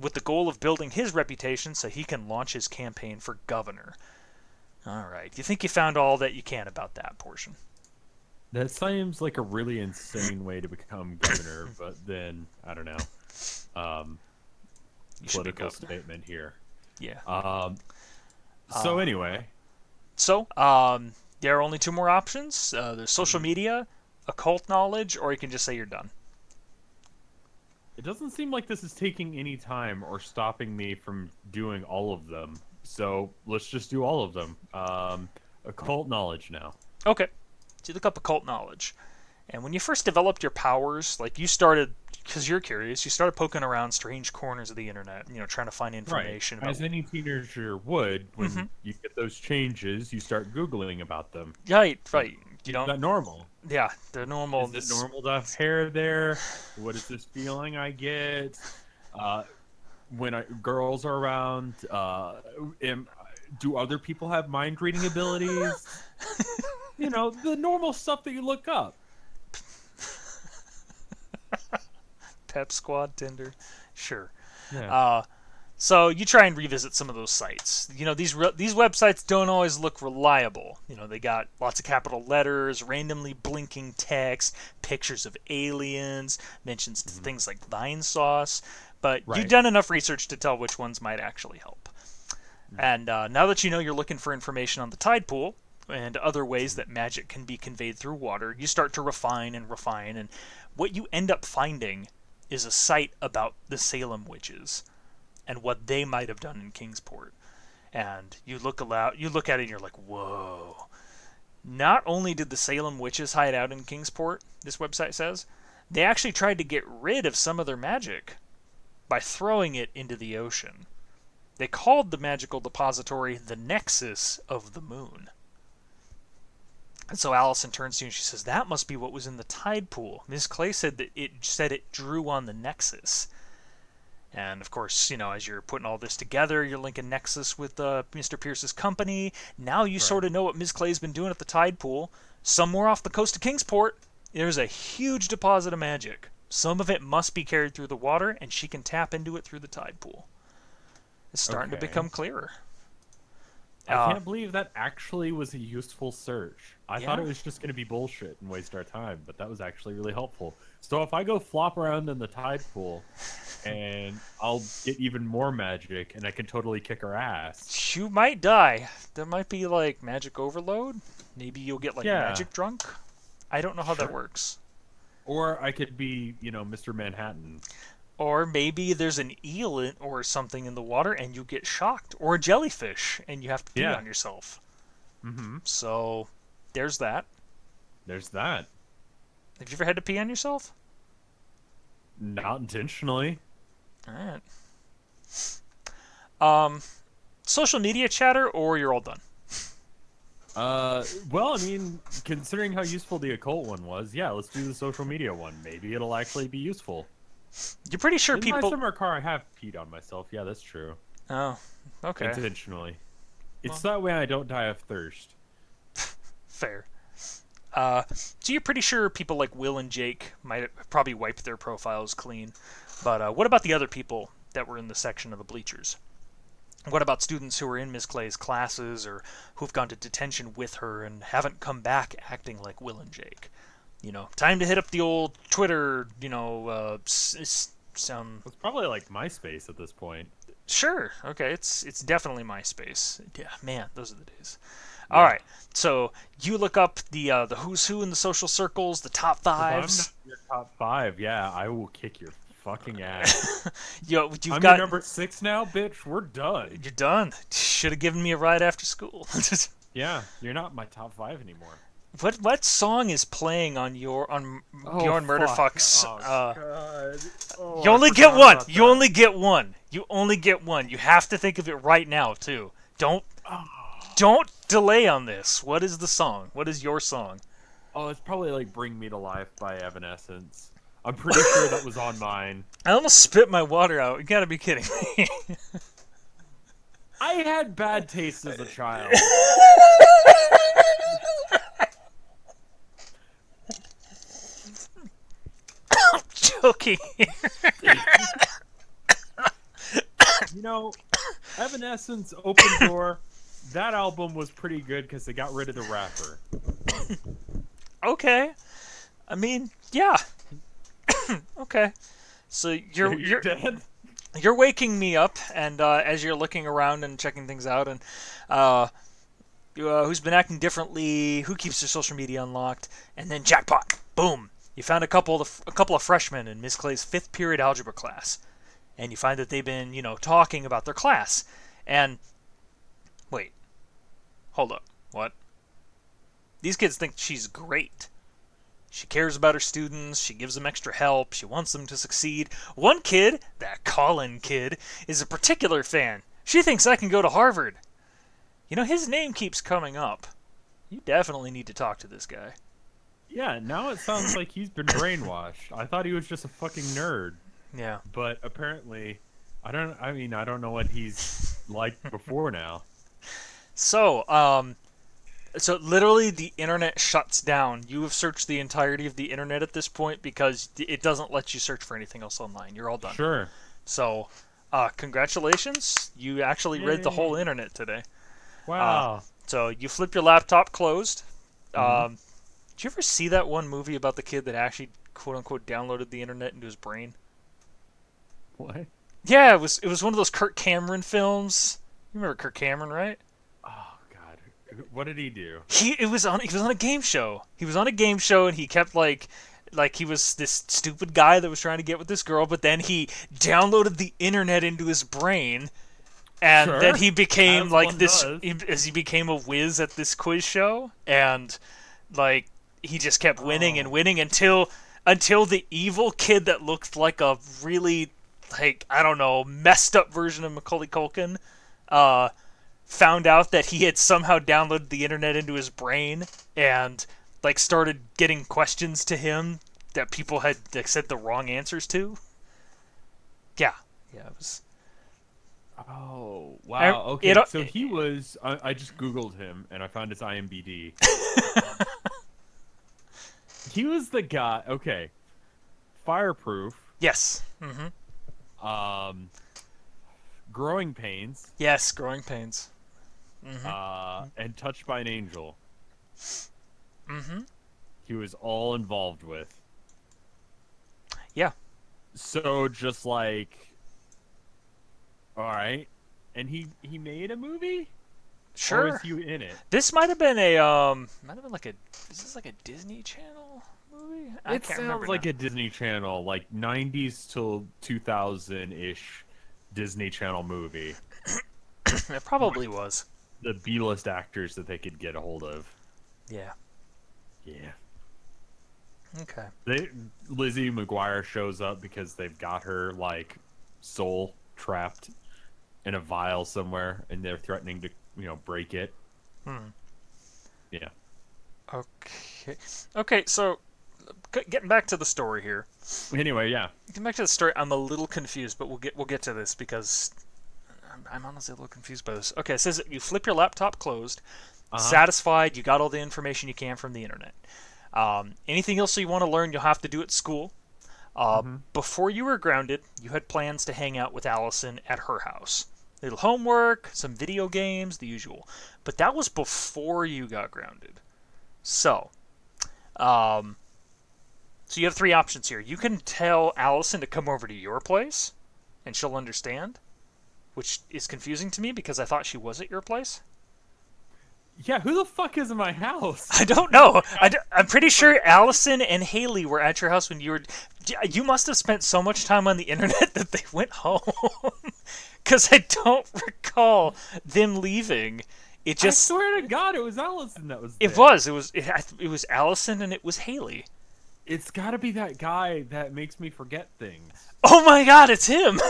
with the goal of building his reputation so he can launch his campaign for governor. All right, you think you found all that you can about that portion? That seems like a really insane way to become governor, but then I don't know. You should be Political governor. statement here. Yeah. So anyway, So, there are only two more options. There's social media, occult knowledge, or you can just say you're done. it doesn't seem like this is taking any time or stopping me from doing all of them. So let's just do all of them. Occult knowledge now. Okay. So you look up occult knowledge. And when you first developed your powers, like you started because you're curious, you started poking around strange corners of the internet, trying to find information As about. any teenager would, when Hmm. you get those changes, you start Googling about them. Right, Like, right. You is don't. that normal? Yeah, the normal. Is it normal to have hair there? What is this feeling I get? When girls are around, do other people have mind reading abilities? The normal stuff that you look up. Pep Squad, Tinder, sure. Yeah. So you try and revisit some of those sites. These websites don't always look reliable. They got lots of capital letters, randomly blinking text, pictures of aliens, mentions things like Vinesauce. But you've Right. done enough research to tell which ones might actually help. And now that you're looking for information on the tide pool and other ways that magic can be conveyed through water, you start to refine, and what you end up finding is a site about the Salem witches and what they might have done in Kingsport. And you look at it and you're like, whoa. Not only did the Salem witches hide out in Kingsport, this website says, they actually tried to get rid of some of their magic by throwing it into the ocean. They called the magical depository the Nexus of the Moon. And so Allison turns to you and she says, that must be what was in the tide pool. Ms. Clay said that it drew on the Nexus. And of course, as you're putting all this together, you're linking Nexus with Mr. Pierce's company. Now you sort of know what Ms. Clay's been doing at the tide pool. Somewhere off the coast of Kingsport, there's a huge deposit of magic. Some of it must be carried through the water, and she can tap into it through the tide pool. It's starting to become clearer. I can't believe that actually was a useful search. I thought Yeah. it was just going to be bullshit and waste our time, but that was actually really helpful. So if I go flop around in the tide pool, and I'll get even more magic, and I can totally kick her ass. You might die. There might be like magic overload. Maybe you'll get like magic drunk. I don't know how that works. Or I could be, Mr. Manhattan. Or maybe there's an eel or something in the water and you get shocked. Or a jellyfish and you have to pee on yourself. Mm-hmm. So there's that. There's that. Have you ever had to pee on yourself? Not intentionally. Alright. Social media chatter, or you're all done? Well, I mean, considering how useful the occult one was, yeah, let's do the social media one. Maybe it'll actually be useful. You're pretty sure In people... my summer car, I have peed on myself. Yeah, that's true. Oh, okay. Intentionally. It's that way I don't die of thirst. Fair. So you're pretty sure people like Will and Jake might have probably wiped their profiles clean. But what about the other people that were in the section of the bleachers? What about students who were in Miss Clay's classes or who've gone to detention with her and haven't come back acting like Will and Jake? Time to hit up the old Twitter, sound... It's probably like MySpace at this point. Sure. Okay, it's definitely MySpace. Yeah, man, those are the days. Yeah. All right, so you look up the who's who in the social circles, the top fives. If I'm not your top five, yeah, I will kick your fucking ass. You've I'm got your number 6 now, bitch. We're done. You're done. Should have given me a ride after school. Yeah, you're not my top 5 anymore. What song is playing on Bjorn Murderfuck's? God. You only get one. You only get one. You only get one. You have to think of it right now too. Don't delay on this. What is the song? What is your song? Oh, it's probably like "Bring Me to Life" by Evanescence. I'm pretty sure that was on mine. I almost spit my water out. You gotta be kidding me. I had bad taste as a child. I'm joking. Evanescence, Open Door, that album was pretty good because they got rid of the rapper. Okay. I mean, yeah. Okay. So you're dead? You're waking me up, and as you're looking around and checking things out, and who's been acting differently, who keeps their social media unlocked, and then jackpot, boom! You found a couple of freshmen in Miss Clay's 5th period algebra class, and you find that they've been talking about their class, and wait, hold up, what? These kids think she's great. She cares about her students, she gives them extra help, she wants them to succeed. One kid, that Colin kid, is a particular fan. She thinks I can go to Harvard. You know, his name keeps coming up. You definitely need to talk to this guy. Yeah, now it sounds like he's been brainwashed. I thought he was just a fucking nerd. Yeah. But apparently, I don't know what he's like before now. So, so literally the internet shuts down. You have searched the entirety of the internet at this point because it doesn't let you search for anything else online. You're all done. Sure. So, congratulations. You actually read the whole internet today. Wow. So you flip your laptop closed. Did you ever see that one movie about the kid that actually quote unquote downloaded the internet into his brain? What? Yeah, it was one of those Kirk Cameron films. You remember Kirk Cameron, right? Oh God. What did he do? He was on a game show. He was on a game show and he kept like he was this stupid guy that was trying to get with this girl, but then he downloaded the internet into his brain. And Sure. then he became As like one this, does. as he became a whiz at this quiz show, and like he just kept winning and winning until the evil kid that looked like a really, like, I don't know, messed up version of Macaulay Culkin, found out that he had somehow downloaded the internet into his brain and like started getting questions to him that people had like, said the wrong answers to. Yeah, it was. Oh, wow. Okay, it- so he was... I just Googled him, and I found his IMDb. He was the guy... Okay. Fireproof. Yes. Mm-hmm. Growing Pains. Yes, Growing Pains. And Touched by an Angel. Mm-hmm. He was all involved with. Yeah. So, just like... Alright. And he made a movie? Sure. Or is he in it? This might have been like a, is this like a Disney Channel movie? I It can't remember sounds like now. a Disney Channel, like 90s till 2000-ish Disney Channel movie. It probably was. The B-list actors that they could get a hold of. Yeah. Yeah. Okay. Lizzie McGuire shows up because they've got her, like, soul trapped in a vial somewhere, and they're threatening to, break it. Yeah. Okay, so getting back to the story here. Anyway, yeah. Getting back to the story, I'm a little confused, but we'll get to this because I'm honestly a little confused by this. Okay, it says that you flip your laptop closed, satisfied, you got all the information you can from the internet. Anything else you want to learn, you'll have to do at school. Before you were grounded, you had plans to hang out with Allison at her house. A little homework, some video games, the usual. But that was before you got grounded. So you have three options here. You can tell Allison to come over to your place, and she'll understand, which is confusing to me because I thought she was at your place. Yeah, who the fuck is in my house? I don't know. I'm pretty sure Allison and Haley were at your house when you were... You must have spent so much time on the internet that they went home. Because I don't recall them leaving. It just... I swear to God, it was Allison that was there. It was Allison and it was Haley. It's gotta be that guy that makes me forget things. Oh my God, it's him!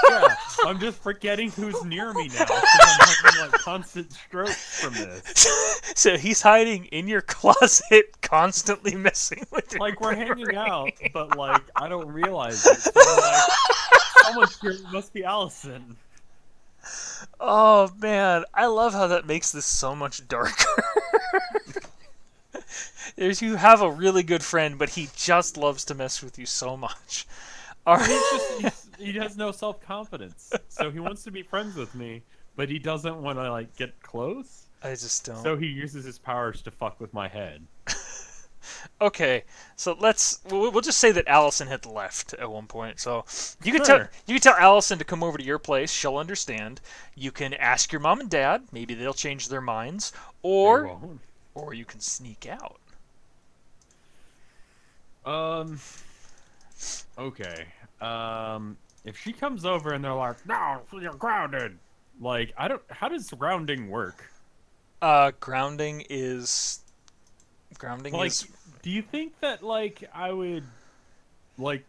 Yeah, I'm just forgetting who's near me now because I'm having like constant strokes from this. So he's hiding in your closet, constantly messing with your Like we're hanging memory. out, but like I don't realize it. So like, someone here must be Allison. Oh man, I love how that makes this so much darker. You have a really good friend, but he just loves to mess with you so much. All right. He has no self-confidence, so he wants to be friends with me, but he doesn't want to like get close. I just don't. So he uses his powers to fuck with my head. Okay, so we'll just say that Allison had left at one point. So you can Sure. tell Allison to come over to your place. She'll understand. You can ask your mom and dad. Maybe they'll change their minds, They or won't. you can sneak out. Okay. If she comes over and they're like, "No, you're grounded," like Grounding how does grounding work? Grounding Like, is do you think that like I would like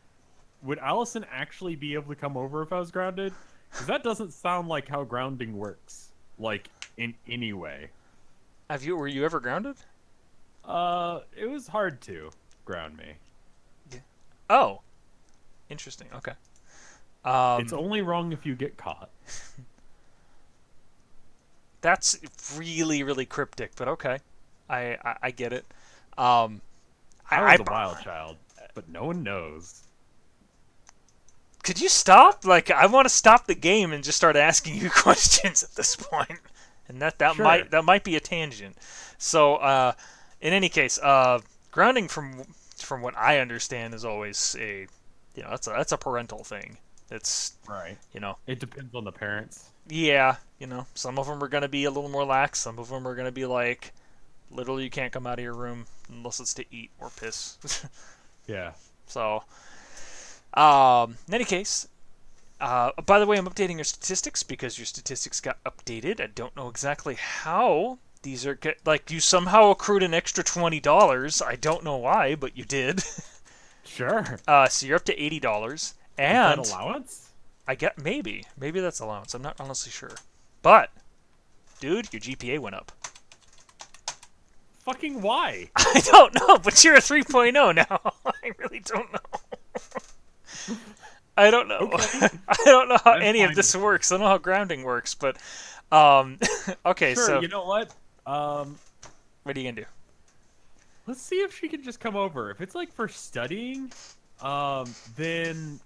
would Allison actually be able to come over if I was grounded? Because that doesn't sound like how grounding works. Like in any way. were you ever grounded? It was hard to ground me. Yeah. Oh, interesting. Okay. It's only wrong if you get caught. That's really, really cryptic, but okay. I get it. Um, I was a wild child, but no one knows. Could you stop? Like, I want to stop the game and just start asking you questions at this point, and Sure. that might be a tangent. So, in any case, grounding from what I understand is always a, that's a parental thing. It's Right. you know, It depends on the parents. yeah, some of them are gonna be a little more lax. Some of them are gonna be like, literally, you can't come out of your room unless it's to eat or piss. Yeah. So, in any case, by the way, I'm updating your statistics because your statistics got updated. I don't know exactly how these are like you somehow accrued an extra $20. I don't know why, but you did. Sure. So you're up to $80, Is that and allowance? I get maybe that's allowance. I'm not honestly sure, but dude, your GPA went up. Fucking why? I don't know, but you're a 3.0 now. I really don't know. I don't know. Okay. I don't know how I'm any of fine this with works. I don't know how grounding works, but okay. Sure, So you know what? what are you gonna do? Let's see if she can just come over. If it's like for studying, then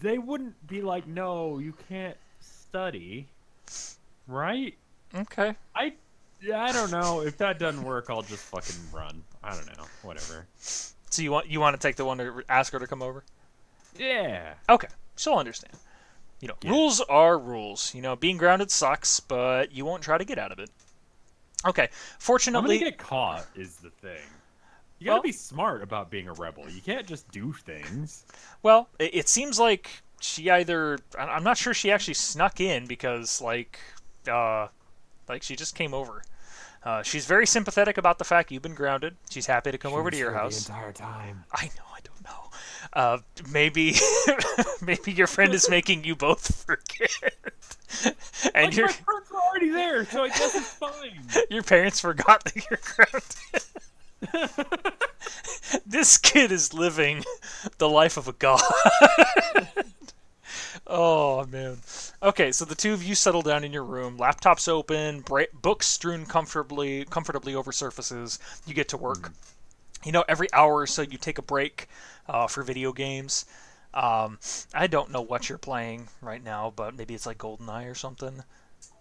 they wouldn't be like, no, you can't study, right? Okay. I don't know. If that doesn't work, I'll just fucking run. I don't know. Whatever. So you want to take the one to ask her to come over? Yeah. Okay. She'll understand. Yeah. Rules are rules. Being grounded sucks, but you won't try to get out of it. Okay. I'm Fortunately, gonna get caught is the thing. You gotta be smart about being a rebel. You can't just do things. well, it seems like she either I'm not sure she actually snuck in because she just came over. She's very sympathetic about the fact you've been grounded. She's happy to come over to your house. The entire time. I know, I don't know. Maybe maybe your friend is making you both forget. And Like, my parents were already there, so I guess it's fine. your parents forgot that you're grounded. This kid is living the life of a god. Oh man. Okay, so the two of you settle down in your room. Laptops open, books strewn comfortably over surfaces. You get to work. Every hour or so you take a break for video games. I don't know what you're playing right now, but maybe it's like GoldenEye or something.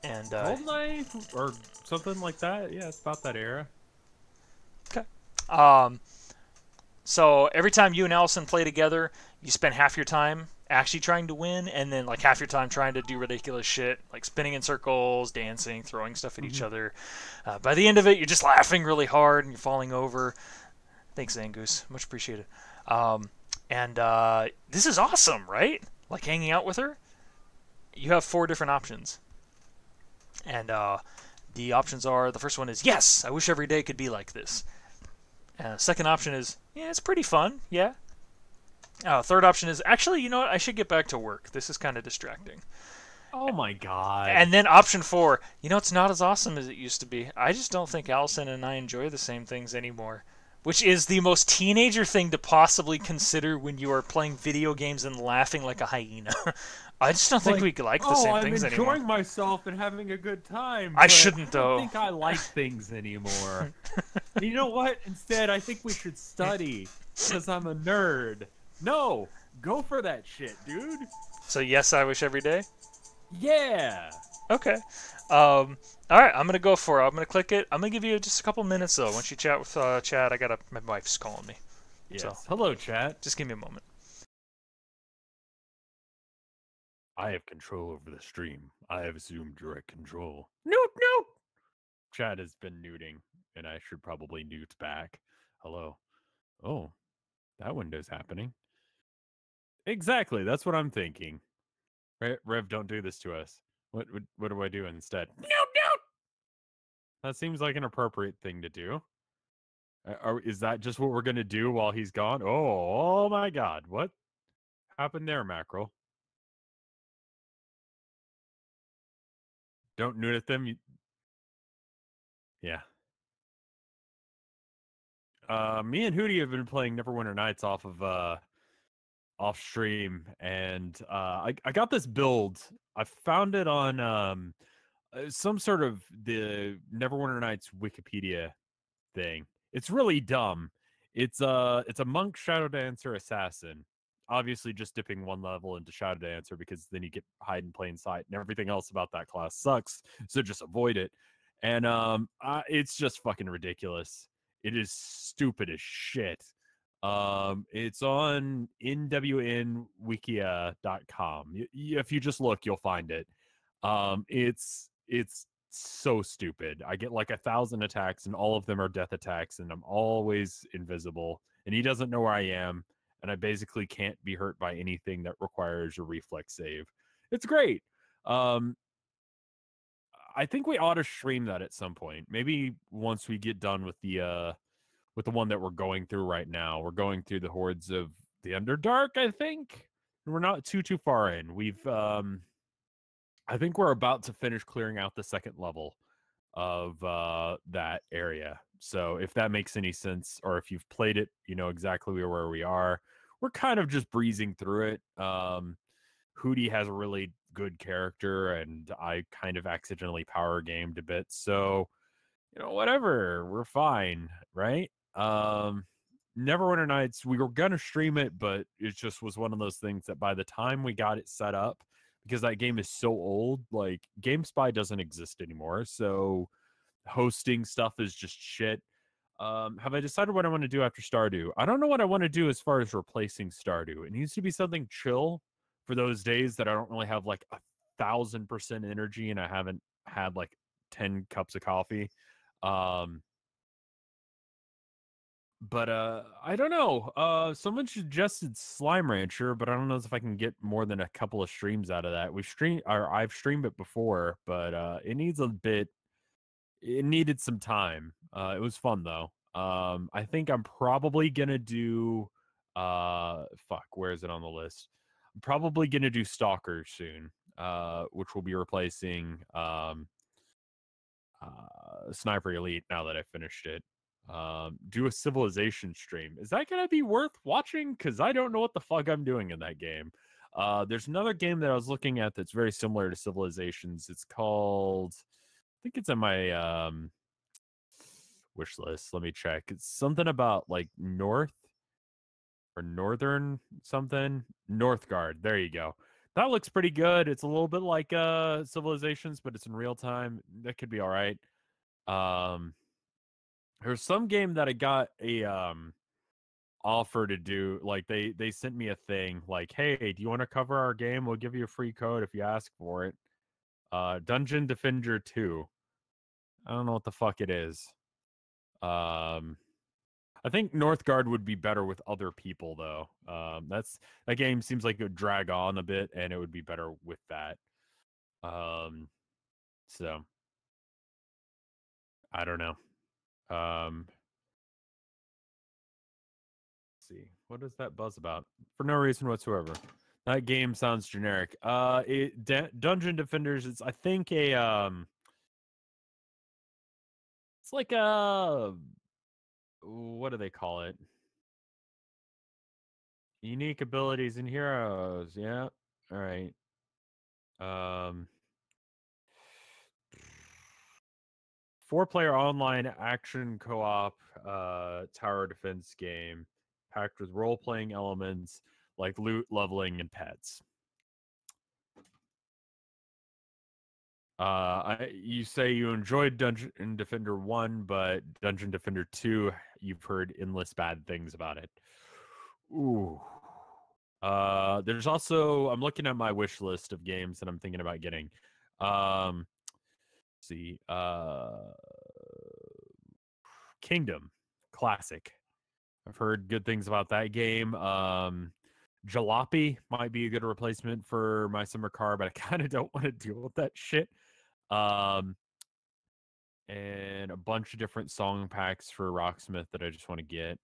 And GoldenEye or something like that. Yeah, it's about that era. okay. So every time you and Allison play together, you spend half your time actually trying to win, and then like half your time trying to do ridiculous shit, like spinning in circles, dancing, throwing stuff at each other. By the end of it, you're just laughing really hard and you're falling over. Thanks, Zangoose. Much appreciated. And this is awesome, right? Like hanging out with her. You have 4 different options. And the options are, the first one is, yes, I wish every day could be like this. Second option is, yeah, it's pretty fun, yeah. Third option is, actually, you know what, I should get back to work. This is kind of distracting. Oh my god. And then option 4, it's not as awesome as it used to be. I just don't think Allison and I enjoy the same things anymore. Which is the most teenager thing to possibly consider when you are playing video games and laughing like a hyena. I just don't think we like the same things anymore. I'm enjoying myself and having a good time. I shouldn't, though. I don't think I like things anymore. You know what? Instead, I think we should study because I'm a nerd. No, go for that shit, dude. So yes, I wish every day? Yeah. Okay. All right, I'm gonna go for it. I'm gonna click it. I'm gonna give you just a couple minutes though. Once you chat with Chad, my wife's calling me. Yes. So, hello, chat. just give me a moment. I have control over the stream. I have assumed direct control. Nope. Chad has been nuding, and I should probably newt back. Hello. Oh, that window's happening. Exactly. That's what I'm thinking. Rev, don't do this to us. What do I do instead? Nope. That seems like an appropriate thing to do. Is that just what we're gonna do while he's gone? Oh my God! What happened there, Mackerel? Don't note at them. Yeah. Me and Hootie have been playing Neverwinter Nights off stream, and I got this build. I found it on some sort of the Neverwinter Nights Wikipedia thing. It's really dumb. It's a monk shadow dancer assassin. Obviously just dipping one level into shadow dancer because then you get hide in plain sight and everything else about that class sucks. So just avoid it. And it's just fucking ridiculous. It is stupid as shit. It's on nwinwikia.com. If you just look, you'll find it. It's so stupid. I get like 1,000 attacks, and all of them are death attacks, and I'm always invisible. And he doesn't know where I am, and I basically can't be hurt by anything that requires a reflex save. It's great. I think we ought to stream that at some point. Maybe once we get done with the one that we're going through right now. We're going through the hordes of the Underdark, I think. We're not too far in. We've I think we're about to finish clearing out the second level of that area. So if that makes any sense, or if you've played it, you know exactly where we are. We're kind of just breezing through it. Hootey has a really good character, and I kind of accidentally power gamed a bit. So, you know, whatever, we're fine, right? Neverwinter Nights, we were gonna stream it, but it just was one of those things that by the time we got it set up, because that game is so old, like GameSpy doesn't exist anymore, so hosting stuff is just shit. Have I decided what I want to do after Stardew? I don't know what I want to do as far as replacing Stardew. It needs to be something chill for those days that I don't really have like 1,000% energy and I haven't had like 10 cups of coffee. But I don't know. Someone suggested Slime Rancher, but I don't know if I can get more than a couple of streams out of that. I've streamed it before, but it needs a bit. It needed some time. It was fun though. I think I'm probably gonna do. Fuck, where is it on the list? I'm probably gonna do Stalker soon. Which will be replacing Sniper Elite now that I finished it. Do a Civilization stream. Is that gonna be worth watching? Because I don't know what the fuck I'm doing in that game. There's another game that I was looking at that's very similar to Civilizations. It's called, I think it's in my wish list. Let me check. It's something about like North or Northern something. Northgard. There you go. That looks pretty good. It's a little bit like Civilizations, but it's in real time. That could be all right. There's some game that I got a offer to do. Like they sent me a thing like, hey, do you want to cover our game? We'll give you a free code if you ask for it. Dungeon Defender 2. I don't know what the fuck it is. I think Northgard would be better with other people though. That game seems like it would drag on a bit and it would be better with that. So I don't know. See, what is that buzz about? For no reason whatsoever. That game sounds generic. Dungeon Defenders. It's I think it's like a, what do they call it? Unique abilities and heroes. Yeah. All right. Um, 4-player online action co-op tower defense game packed with role-playing elements like loot, leveling, and pets. You say you enjoyed Dungeon Defender 1, but Dungeon Defender 2, you've heard endless bad things about it. Ooh. There's also, I'm looking at my wish list of games that I'm thinking about getting. See, Kingdom, classic. I've heard good things about that game. Jalopy might be a good replacement for my summer car, but I kind of don't want to deal with that shit. and a bunch of different song packs for Rocksmith that I just want to get.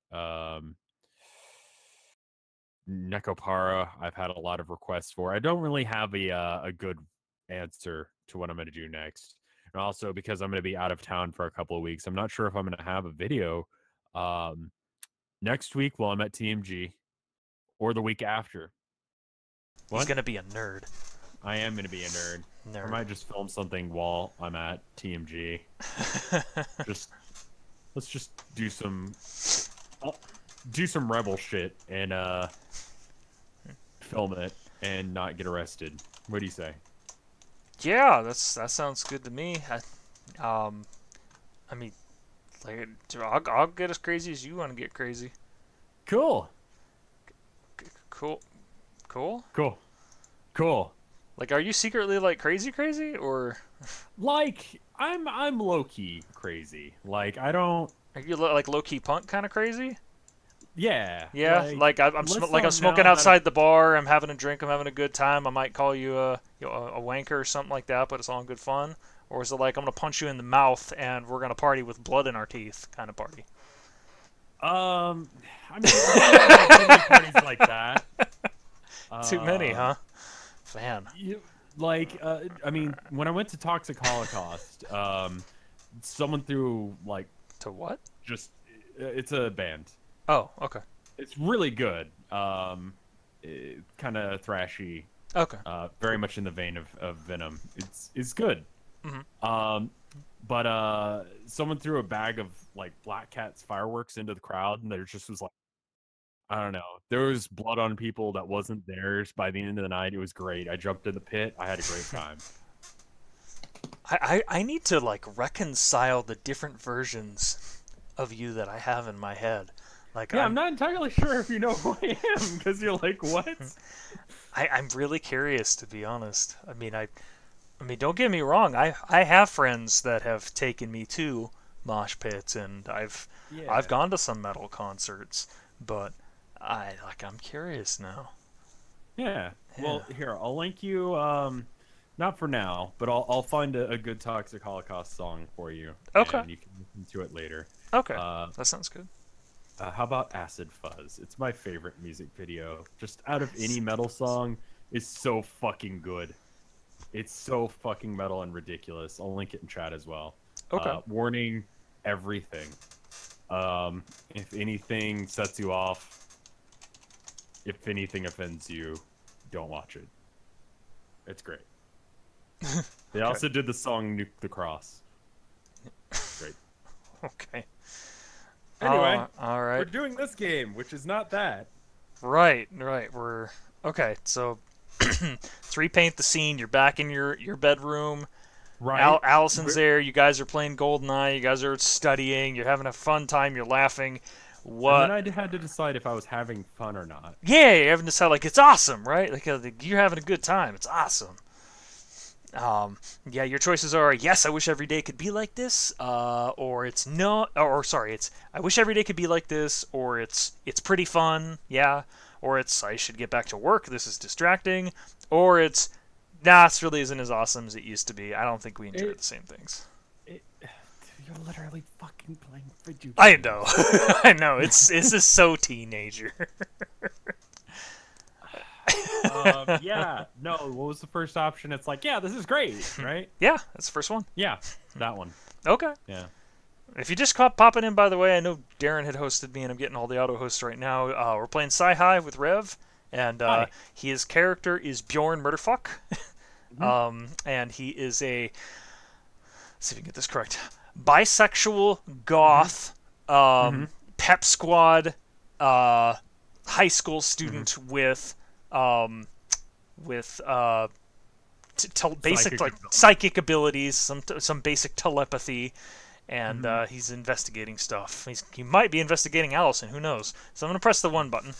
Necopara, I've had a lot of requests for. I don't really have a good answer to what I'm going to do next. And also because I'm going to be out of town for a couple of weeks, I'm not sure if I'm going to have a video next week while I'm at TMG or the week after. He's going to be a nerd. I am going to be a nerd. I might just film something while I'm at TMG. Let's just do some rebel shit and film it and not get arrested. What do you say? Yeah, that sounds good to me. I mean, like, I'll get as crazy as you want to get crazy. Cool. Like, are you secretly like crazy, or? Like, I'm low key crazy. Like, I don't. Are you like low key punk kind of crazy? Yeah. Yeah, like I'm smoking outside the bar. I'm having a drink. I'm having a good time. I might call you a wanker or something like that, but it's all in good fun. Or is it like I'm gonna punch you in the mouth and we're gonna party with blood in our teeth kind of party? I mean, too many parties like that. Too many, huh? Man. I mean, when I went to Toxic Holocaust, someone threw like. To what? Just, it's a band. Oh, okay. It's really good. Kind of thrashy. Okay. Very much in the vein of Venom. It's good. Mm-hmm. But someone threw a bag of like Black Cat's fireworks into the crowd, and there just was like, I don't know. There was blood on people that wasn't theirs. By the end of the night, it was great. I jumped in the pit. I had a great time. I need to like reconcile the different versions of you that I have in my head. Like, yeah, I'm not entirely sure if you know who I am because you're like, what? I'm really curious, to be honest. I mean, don't get me wrong. I have friends that have taken me to mosh pits, and I've gone to some metal concerts, but I'm curious now. Yeah. Well, here, I'll link you. Not for now, but I'll find a good Toxic Holocaust song for you. Okay. And you can listen to it later. Okay. That sounds good. How about Acid Fuzz? It's my favorite music video. Just out of any metal song, it's so fucking good. It's so fucking metal and ridiculous. I'll link it in chat as well. Okay. Warning, everything. If anything sets you off, if anything offends you, don't watch it. It's great. They also did the song Nuke the Cross. Great. Okay. Anyway, all right. We're doing this game, which is not that. Right. We're okay. So, repaint the scene. You're back in your bedroom. Right. Allison's there. You guys are playing GoldenEye. You guys are studying. You're having a fun time. You're laughing. What? And then I had to decide if I was having fun or not. Yeah, you're having to decide, like, it's awesome, right? Like, you're having a good time. It's awesome. Yeah, your choices are, yes, I wish every day could be like this, or it's no, or sorry, it's I wish every day could be like this, or it's pretty fun, yeah, or it's I should get back to work, this is distracting, or it's nah, this really isn't as awesome as it used to be. I don't think we enjoy the same things. You're literally fucking playing video games. I know. I know. It's just so teenager. Yeah. No, what was the first option? It's like, yeah, this is great, right? Yeah, that's the first one. Yeah, that one. Okay. Yeah. If you just caught popping in, by the way, I know Darren had hosted me, and I'm getting all the auto hosts right now. We're playing Sci-Hi with Rev, and his character is Bjorn Murderfuck. And he is let's see if we can get this correct, bisexual goth, pep squad, high school student with basic psychic abilities, some basic telepathy, and he's investigating stuff. He might be investigating Allison, who knows? So I'm gonna press the 1 button.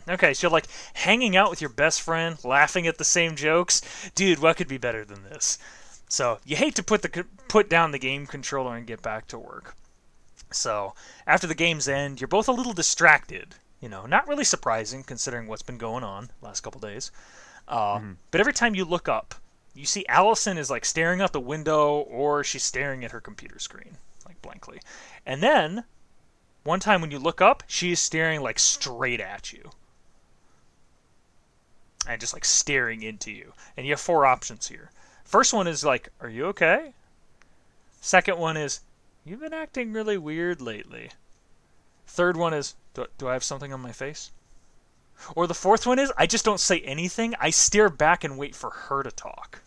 Okay, so you're like hanging out with your best friend, laughing at the same jokes. Dude, what could be better than this? So you hate to put down the game controller and get back to work. So after the game's end, you're both a little distracted. You know, not really surprising considering what's been going on the last couple days. But every time you look up, You see Allison is like staring out the window, or she's staring at her computer screen, like blankly. And then, one time when you look up, she's staring like straight at you. And just like staring into you. And you have 4 options here. First one is like, are you okay? Second one is, you've been acting really weird lately. Third one is, do I have something on my face? Or the fourth one is, I just don't say anything. I stare back and wait for her to talk.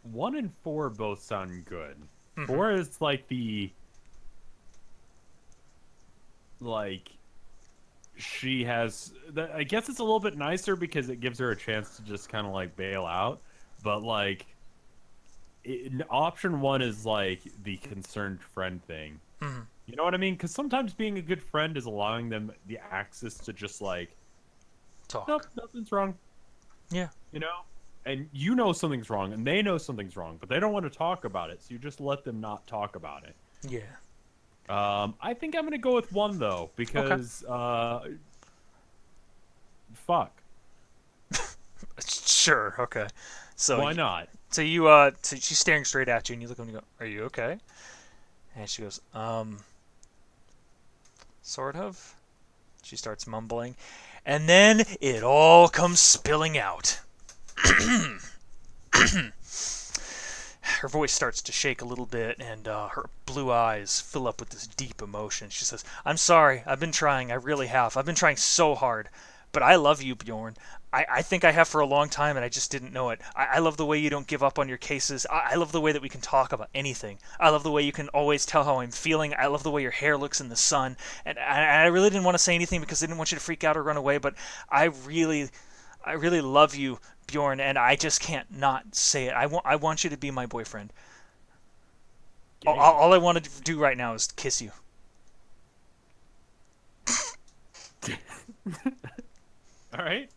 1 and 4 both sound good. Mhm. 4 is like she has. I guess it's a little bit nicer because it gives her a chance to just kind of like bail out. But like, option 1 is like the concerned friend thing. Mhm. You know what I mean? Because sometimes being a good friend is allowing them the access to just like, Talk. nope, nothing's wrong. Yeah. You know? And you know something's wrong, and they know something's wrong, but they don't want to talk about it, so you just let them not talk about it. Yeah. I think I'm going to go with 1, though, because, fuck. Sure, okay. So Why not? So so she's staring straight at you, and you look at her and you go, are you okay? And she goes, sort of. She starts mumbling. And then it all comes spilling out. Her voice starts to shake a little bit, and her blue eyes fill up with this deep emotion. She says, I'm sorry. I've been trying. I really have. I've been trying so hard. But I love you, Bjorn. I think I have for a long time, and I just didn't know it. I love the way you don't give up on your cases. I love the way that we can talk about anything. I love the way you can always tell how I'm feeling. I love the way your hair looks in the sun. And I really didn't want to say anything because I didn't want you to freak out or run away, but I really love you, Bjorn, and I just can't not say it. I want you to be my boyfriend. All I want to do right now is kiss you. All right.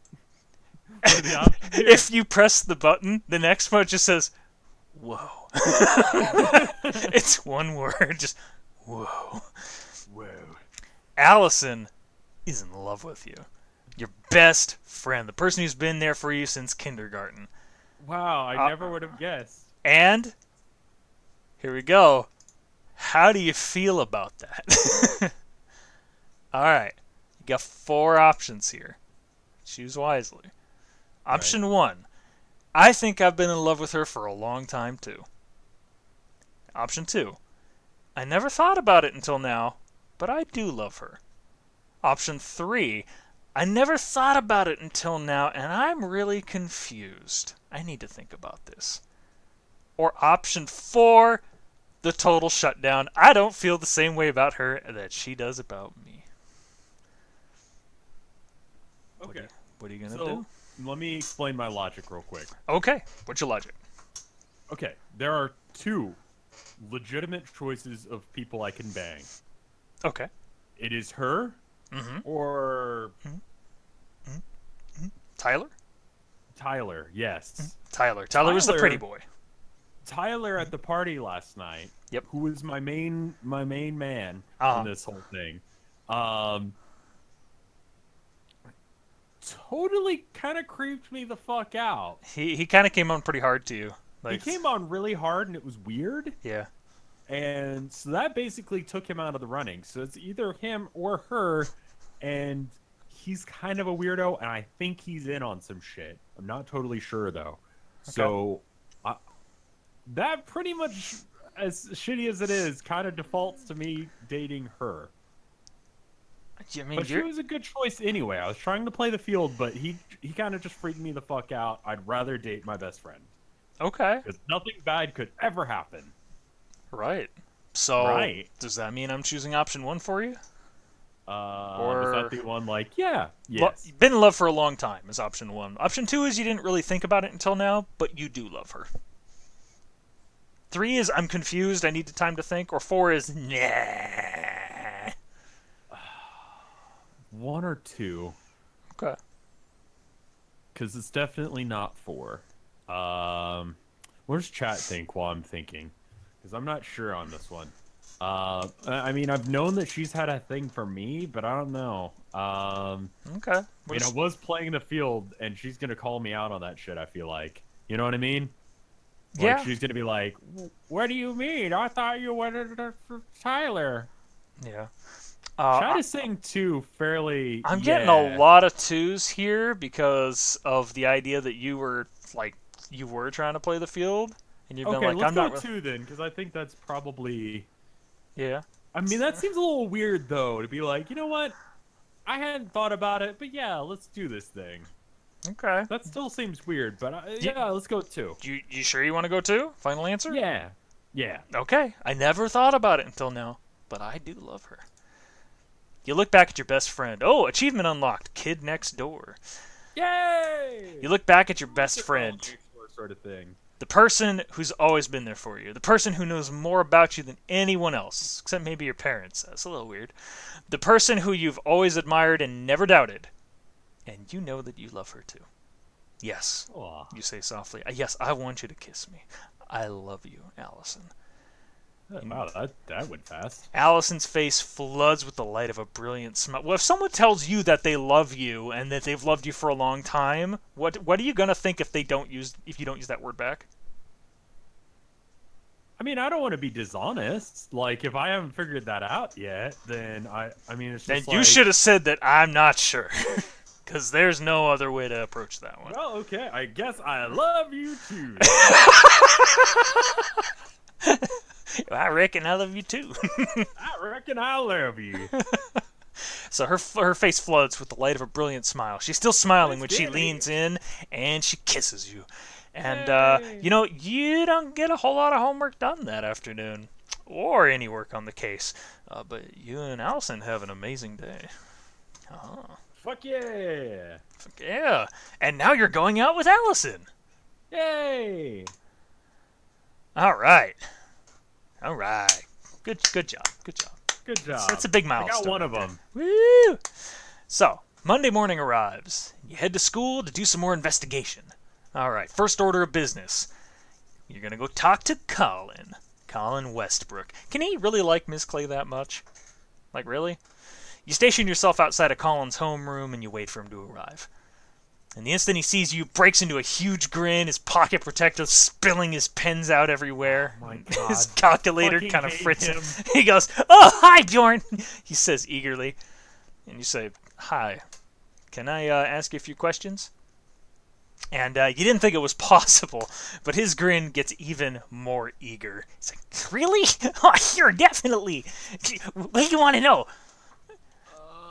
If you press the button, the next one just says, whoa. It's one word, just whoa. Whoa. Allison is in love with you. Your best friend, the person who's been there for you since kindergarten. Wow, I never would have guessed. And here we go. How do you feel about that? All right. You got 4 options here. Choose wisely. Option 1. I think I've been in love with her for a long time, too. Option 2. I never thought about it until now, but I do love her. Option 3. I never thought about it until now, and I'm really confused. I need to think about this. Or option 4. The total shutdown. I don't feel the same way about her that she does about me. Okay. What are you going to do? Let me explain my logic real quick. Okay. What's your logic? Okay. There are 2 legitimate choices of people I can bang. Okay. It is her or Tyler? Tyler, yes. Tyler. Tyler was the pretty boy. Tyler at the party last night. Yep. Who was my main man in this whole thing. Totally kind of creeped me the fuck out. He kind of came on pretty hard to you. He came on really hard and it was weird. Yeah. And so that basically took him out of the running. So it's either him or her, and he's kind of a weirdo, and I think he's in on some shit. I'm not totally sure, though. Okay. So that pretty much, as shitty as it is, kind of defaults to me dating her. I mean, but she was a good choice anyway. I was trying to play the field, but he kind of just freaked me the fuck out. I'd rather date my best friend. Okay. Because nothing bad could ever happen. Right. So, does that mean I'm choosing option 1 for you? Or is that the one like, yeah, yes. Been in love for a long time is option 1. Option 2 is you didn't really think about it until now, but you do love her. 3 is I'm confused, I need time to think. Or 4 is nah. 1 or 2. Okay. Because it's definitely not 4. What does chat think while I'm thinking? Because I'm not sure on this one. I mean, I've known that she's had a thing for me, but I don't know. Okay. I was playing the field, and she's gonna call me out on that shit. I feel like, you know what I mean? Like, Yeah. she's gonna be like, "What do you mean? I thought you wanted for Tyler." Yeah. Try to sing two fairly. I'm getting a lot of twos here because of the idea that you were trying to play the field, and you've been Okay, like, let's I'm go not. two then, because I think that's probably. Yeah. I mean, that seems a little weird though, to be like, you know what? I hadn't thought about it, but yeah, let's do this thing. Okay. That still seems weird, but yeah, let's go two. You sure you want to go two? Final answer? Yeah. Yeah. Okay. I never thought about it until now, but I do love her. You look back at your best friend. Oh, achievement unlocked. Kid next door. Yay! You look back at your best friend. Sort of thing. The person who's always been there for you. The person who knows more about you than anyone else, except maybe your parents. That's a little weird. The person who you've always admired and never doubted. And you know that you love her too. Yes. Aww. You say softly. Yes, I want you to kiss me. I love you, Allison. Wow, that went fast. Allison's face floods with the light of a brilliant smile. Well, if someone tells you that they love you and that they've loved you for a long time, what are you gonna think if you don't use that word back? I mean, I don't want to be dishonest. Like, if I haven't figured that out yet, then I mean, it's just Then you should have said that I'm not sure, because there's no other way to approach that one. Well, okay, I guess I love you too. I reckon I love you too. I reckon I love you. So her face floods with the light of a brilliant smile. She's still smiling when she leans in and she kisses you. And, you don't get a whole lot of homework done that afternoon. Or any work on the case. But you and Allison have an amazing day. Oh. Fuck yeah. Fuck yeah. And now you're going out with Allison. Yay. All right. Good job. Good job. That's a big milestone. I got one of them. Woo! So, Monday morning arrives. You head to school to do some more investigation. All right, first order of business. You're going to go talk to Colin Westbrook. Can he really like Miss Clay that much? Like, really? You station yourself outside of Colin's homeroom and you wait for him to arrive. And the instant he sees you, breaks into a huge grin, his pocket protector spilling his pens out everywhere. Oh my God. His calculator kind of hate frits him. He goes, "Oh, hi, Bjorn," he says eagerly. And you say, "Hi, can I ask you a few questions?" And you didn't think it was possible, but his grin gets even more eager. He's like, "Really? Oh, sure, definitely. What do you want to know?"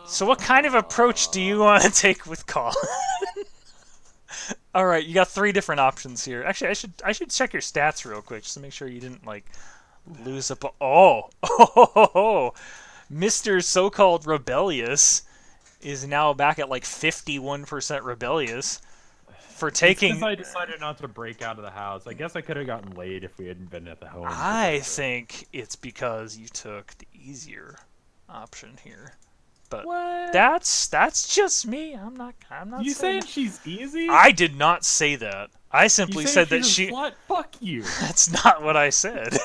So what kind of approach do you want to take with Colin? All right, you got 3 different options here. Actually, I should check your stats real quick just to make sure you didn't lose up. Oh, Mr. So-called rebellious is now back at 51% rebellious for taking. Since I decided not to break out of the house, I guess I could have gotten laid if we hadn't been at the home. I think it's because you took the easier option here. But what? That's just me. I'm not You saying saying she's easy? I did not say that. I simply said that she's a slut? Fuck you. That's not what I said.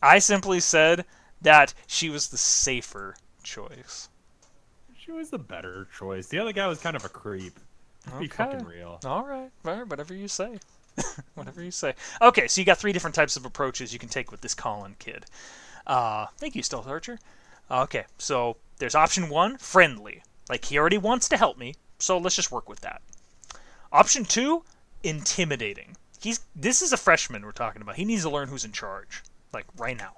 I simply said that she was the safer choice. She was the better choice. The other guy was kind of a creep. Let's be fucking real. All right, whatever you say. Whatever you say. Okay, so you got 3 different types of approaches you can take with this Colin kid. Thank you, Stealth Archer. Okay, so there's option 1, friendly. Like, he already wants to help me, so let's just work with that. Option 2, intimidating. This is a freshman we're talking about. He needs to learn who's in charge, right now.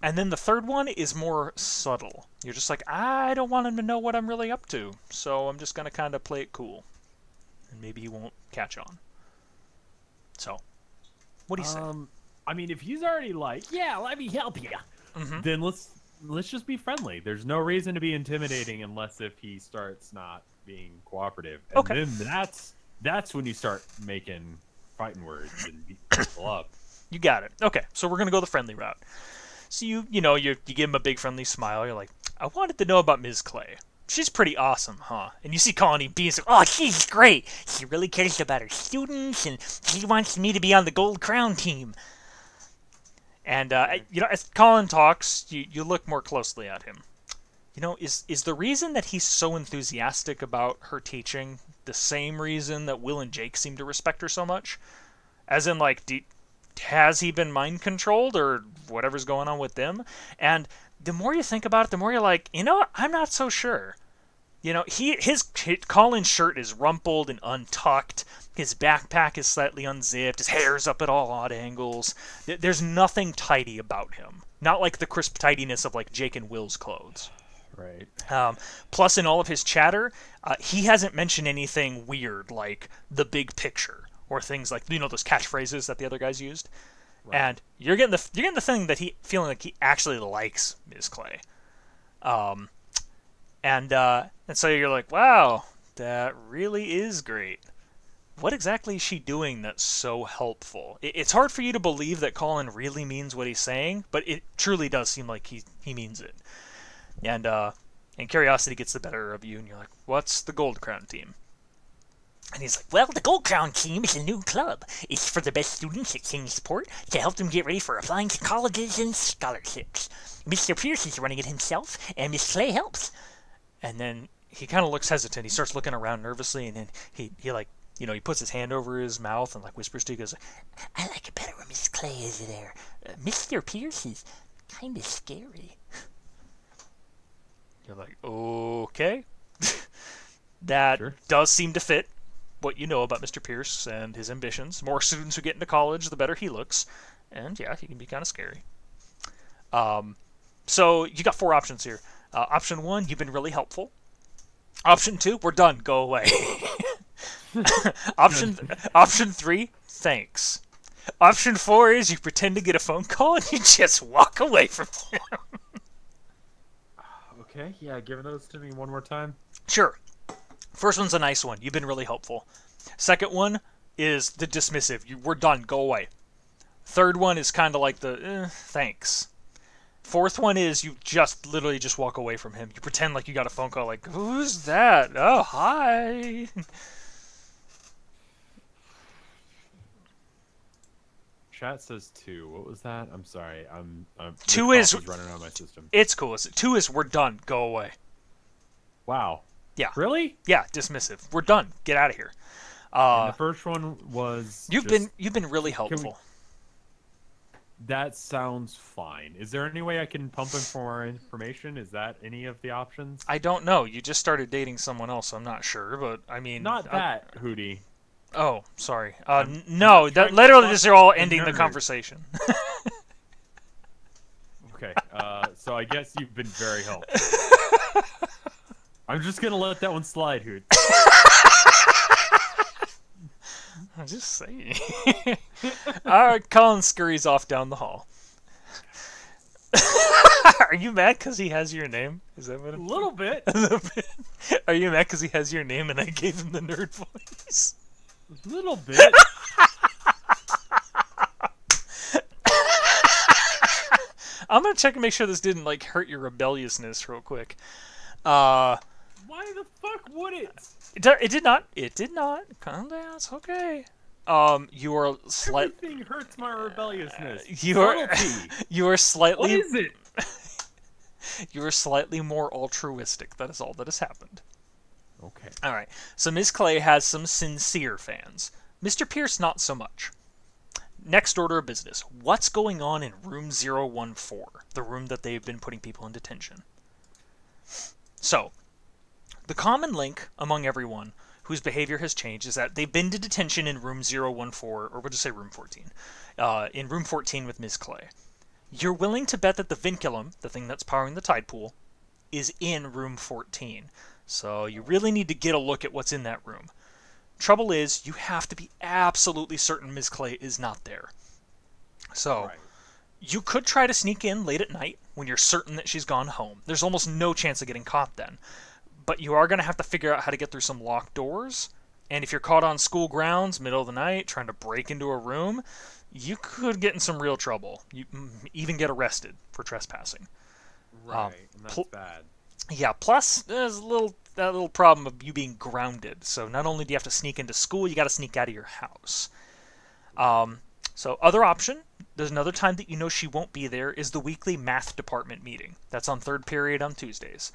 And then the third one is more subtle. You're just like, I don't want him to know what I'm really up to, so I'm just going to kind of play it cool. And maybe he won't catch on. So, what do you say? I mean, if he's already yeah, let me help you, then let's just be friendly. There's no reason to be intimidating unless if he starts not being cooperative. And Okay. then that's when you start making fighting words and beat people up. You got it. Okay, so we're going to go the friendly route. So you give him a big friendly smile. You're like, I wanted to know about Ms. Clay. She's pretty awesome, huh? And you see Colin, he beams like, oh, she's great. She really cares about her students, and she wants me to be on the Gold Crown team. And as Colin talks, you look more closely at him. Is the reason that he's so enthusiastic about her teaching the same reason that Will and Jake seem to respect her so much? As in, like, has he been mind controlled or whatever's going on with them? And the more you think about it, the more you're like, I'm not so sure. His Colin's shirt is rumpled and untucked. His backpack is slightly unzipped. His hair's up at all odd angles. There's nothing tidy about him. Not like the crisp tidiness of like Jake and Will's clothes. Right. Plus, in all of his chatter, he hasn't mentioned anything weird like the big picture or things like those catchphrases that the other guys used. Right. And you're getting the feeling that feeling like he actually likes Ms. Clay. And so you're like, wow, that really is great. What exactly is she doing that's so helpful? It's hard for you to believe that Colin really means what he's saying, but it truly does seem like he means it. And curiosity gets the better of you, and you're like, what's the Gold Crown team? And he's like, well, the Gold Crown team is a new club. It's for the best students at Kingsport to help them get ready for applying to colleges and scholarships. Mr. Pierce is running it himself, and Miss Clay helps. And then he kind of looks hesitant. He starts looking around nervously, and then he puts his hand over his mouth and like whispers to you, goes, I like it better when Miss Clay is there. Mr. Pierce is kind of scary. You're like, okay. That Sure. does seem to fit what you know about Mr. Pierce and his ambitions. The more students who get into college, the better he looks. And yeah, he can be kind of scary. So you got 4 options here. Option 1, you've been really helpful. Option 2, we're done. Go away. Option 3, thanks. Option 4 is you pretend to get a phone call and you just walk away from him. Okay, yeah, give those to me one more time. Sure. First one's a nice one. You've been really helpful. Second one is the dismissive. We're done. Go away. Third one is kind of like the thanks. Fourth one is you literally just walk away from him. You pretend like you got a phone call, like, who's that? Oh, hi. Chat says 2. What was that? I'm sorry. I'm 2 is running out of my system. It's cool. 2 is we're done. Go away. Wow. Yeah. Really? Yeah. dismissive. We're done. Get out of here. And the first one was. You've been really helpful. That sounds fine. Is there any way I can pump him for more information? Is that any of the options? I don't know. You just started dating someone else, so I'm not sure. But I mean, not that, Hootey. Oh, sorry. No, that literally these are all ending the conversation. Okay, so I guess you've been very helpful. I'm just gonna let that one slide, Hoot. I'm just saying. Alright, Colin scurries off down the hall. Are you mad because he has your name? Is that what? A little bit. Are you mad because he has your name and I gave him the nerd voice? A little bit. I'm gonna check and make sure this didn't like hurt your rebelliousness real quick. Why the fuck would it? It did not. It did not. Calm down. It's okay. You are slightly. Everything hurts my rebelliousness. You are slightly. What is it? You are slightly more altruistic. That is all that has happened. Okay. All right. So Ms. Clay has some sincere fans. Mr. Pierce, not so much. Next order of business. What's going on in room 014, the room that they've been putting people in detention? So, the common link among everyone whose behavior has changed is that they've been to detention in room 014, or we'll just say room 14, in room 14 with Ms. Clay. You're willing to bet that the vinculum, the thing that's powering the tide pool, is in room 14. So you really need to get a look at what's in that room. Trouble is, you have to be absolutely certain Ms. Clay is not there. So, right. You could try to sneak in late at night when you're certain that she's gone home. There's almost no chance of getting caught then. But you are going to have to figure out how to get through some locked doors. And if you're caught on school grounds, middle of the night, trying to break into a room, you could get in some real trouble. You even get arrested for trespassing. Right, and that's bad. Yeah, plus there's that little problem of you being grounded. So not only do you have to sneak into school, you got to sneak out of your house. So other option, there's another time that you know she won't be there is the weekly math department meeting. That's on third period on Tuesdays.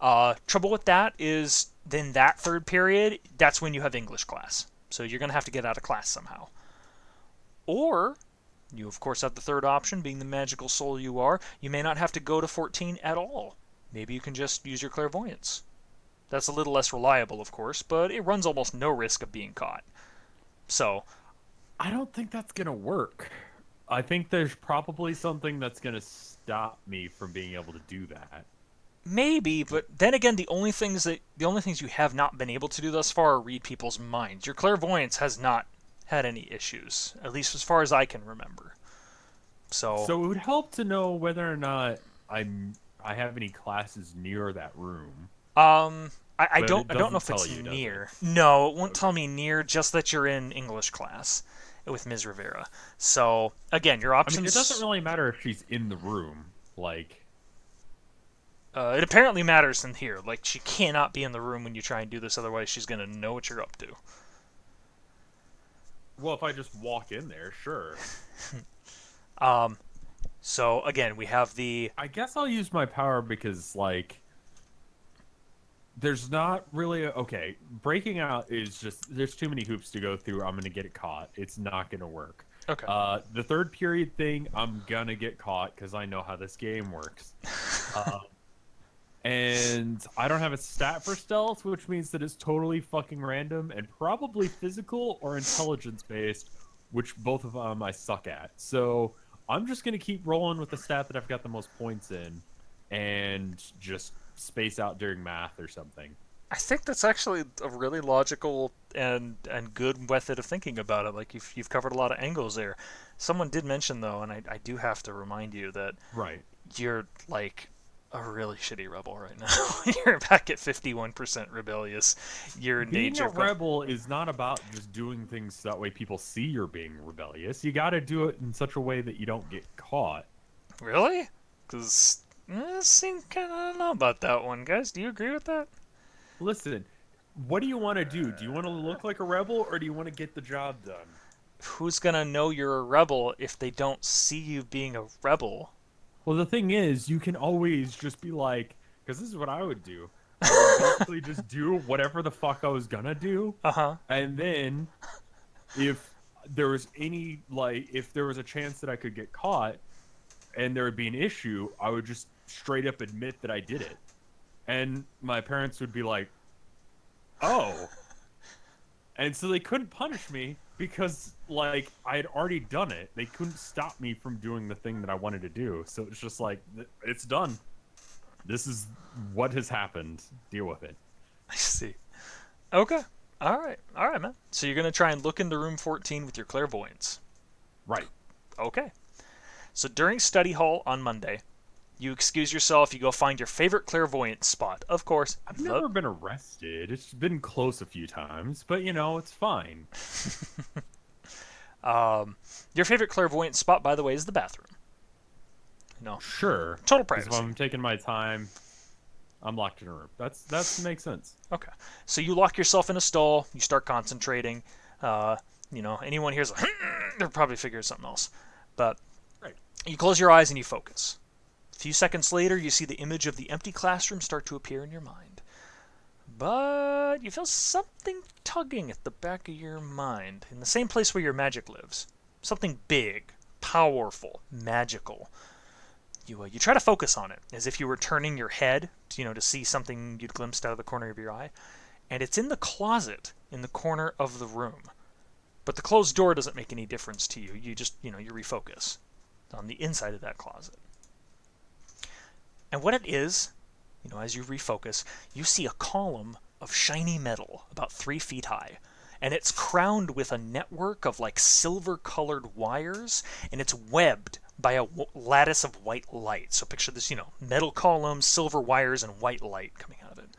Trouble with that is then that third period, that's when you have English class. So you're going to have to get out of class somehow. Or, you of course have the third option, being the magical soul you are, you may not have to go to 14 at all. Maybe you can just use your clairvoyance. That's a little less reliable, of course, but it runs almost no risk of being caught. So, I don't think that's gonna work. I think there's probably something that's gonna stop me from being able to do that. maybe, but then again, the only things you have not been able to do thus far are read people's minds. Your clairvoyance has not had any issues, at least as far as I can remember. So it would help to know whether or not I have any classes near that room. I don't know if it's you, near. No, it won't tell me near, just that you're in English class with Ms. Rivera. So again, your options. I mean, it doesn't really matter if she's in the room. Like, it apparently matters in here. Like, she cannot be in the room when you try and do this, otherwise she's gonna know what you're up to. well, if I just walk in there, sure. So again, we have the. I guess I'll use my power because, like, there's not really okay. Breaking out is just there's too many hoops to go through. I'm gonna get it caught. It's not gonna work. Okay. The third period thing, I'm gonna get caught because I know how this game works. And I don't have a stat for stealth, which means that it's totally fucking random and probably physical or intelligence based, which both of them I suck at. So I'm just gonna keep rolling with the stat that I've got the most points in, and just space out during math or something. I think that's actually a really logical and good method of thinking about it. Like you've covered a lot of angles there. Someone did mention though, and I do have to remind you that Right. you're like a really shitty rebel right now. You're back at 51% rebellious. Your Being nature a rebel is not about just doing things so that way people see you're being rebellious. You got to do it in such a way that you don't get caught. Really? Because I don't know about that one, guys. Do you agree with that? Listen, what do you want to do? Do you want to look like a rebel or do you want to get the job done? Who's gonna know you're a rebel if they don't see you being a rebel? Well, the thing is, you can always just be like, because this is what I would do. I would basically just do whatever the fuck I was gonna do. Uh-huh. And then, if there was if there was a chance that I could get caught, and there would be an issue, I would just straight up admit that I did it. And my parents would be like, oh. And so they couldn't punish me because, like, I had already done it. They couldn't stop me from doing the thing that I wanted to do. So it's just like, it's done. This is what has happened. Deal with it. I see. Okay. All right, man. So you're gonna try and look into room 14 with your clairvoyance. Right. Okay. So during study hall on Monday, you excuse yourself, you go find your favorite clairvoyant spot. Of course, I've never been arrested. It's been close a few times, but you know, it's fine. Your favorite clairvoyant spot, by the way, is the bathroom. No. Sure. Total 'Cause privacy. if I'm taking my time, I'm locked in a room. That makes sense. Okay. So you lock yourself in a stall, you start concentrating. Anyone here's like, they'll probably figure something else. But Right. you close your eyes and you focus. A few seconds later, you see the image of the empty classroom start to appear in your mind. But you feel something tugging at the back of your mind, in the same place where your magic lives. Something big, powerful, magical. You try to focus on it, as if you were turning your head, to see something you'd glimpsed out of the corner of your eye. And it's in the closet in the corner of the room. But the closed door doesn't make any difference to you. You just, you refocus on the inside of that closet. And what it is, as you refocus, you see a column of shiny metal about 3 feet high. And it's crowned with a network of like silver-colored wires, and it's webbed by a lattice of white light. So picture this, metal column, silver wires, and white light coming out of it.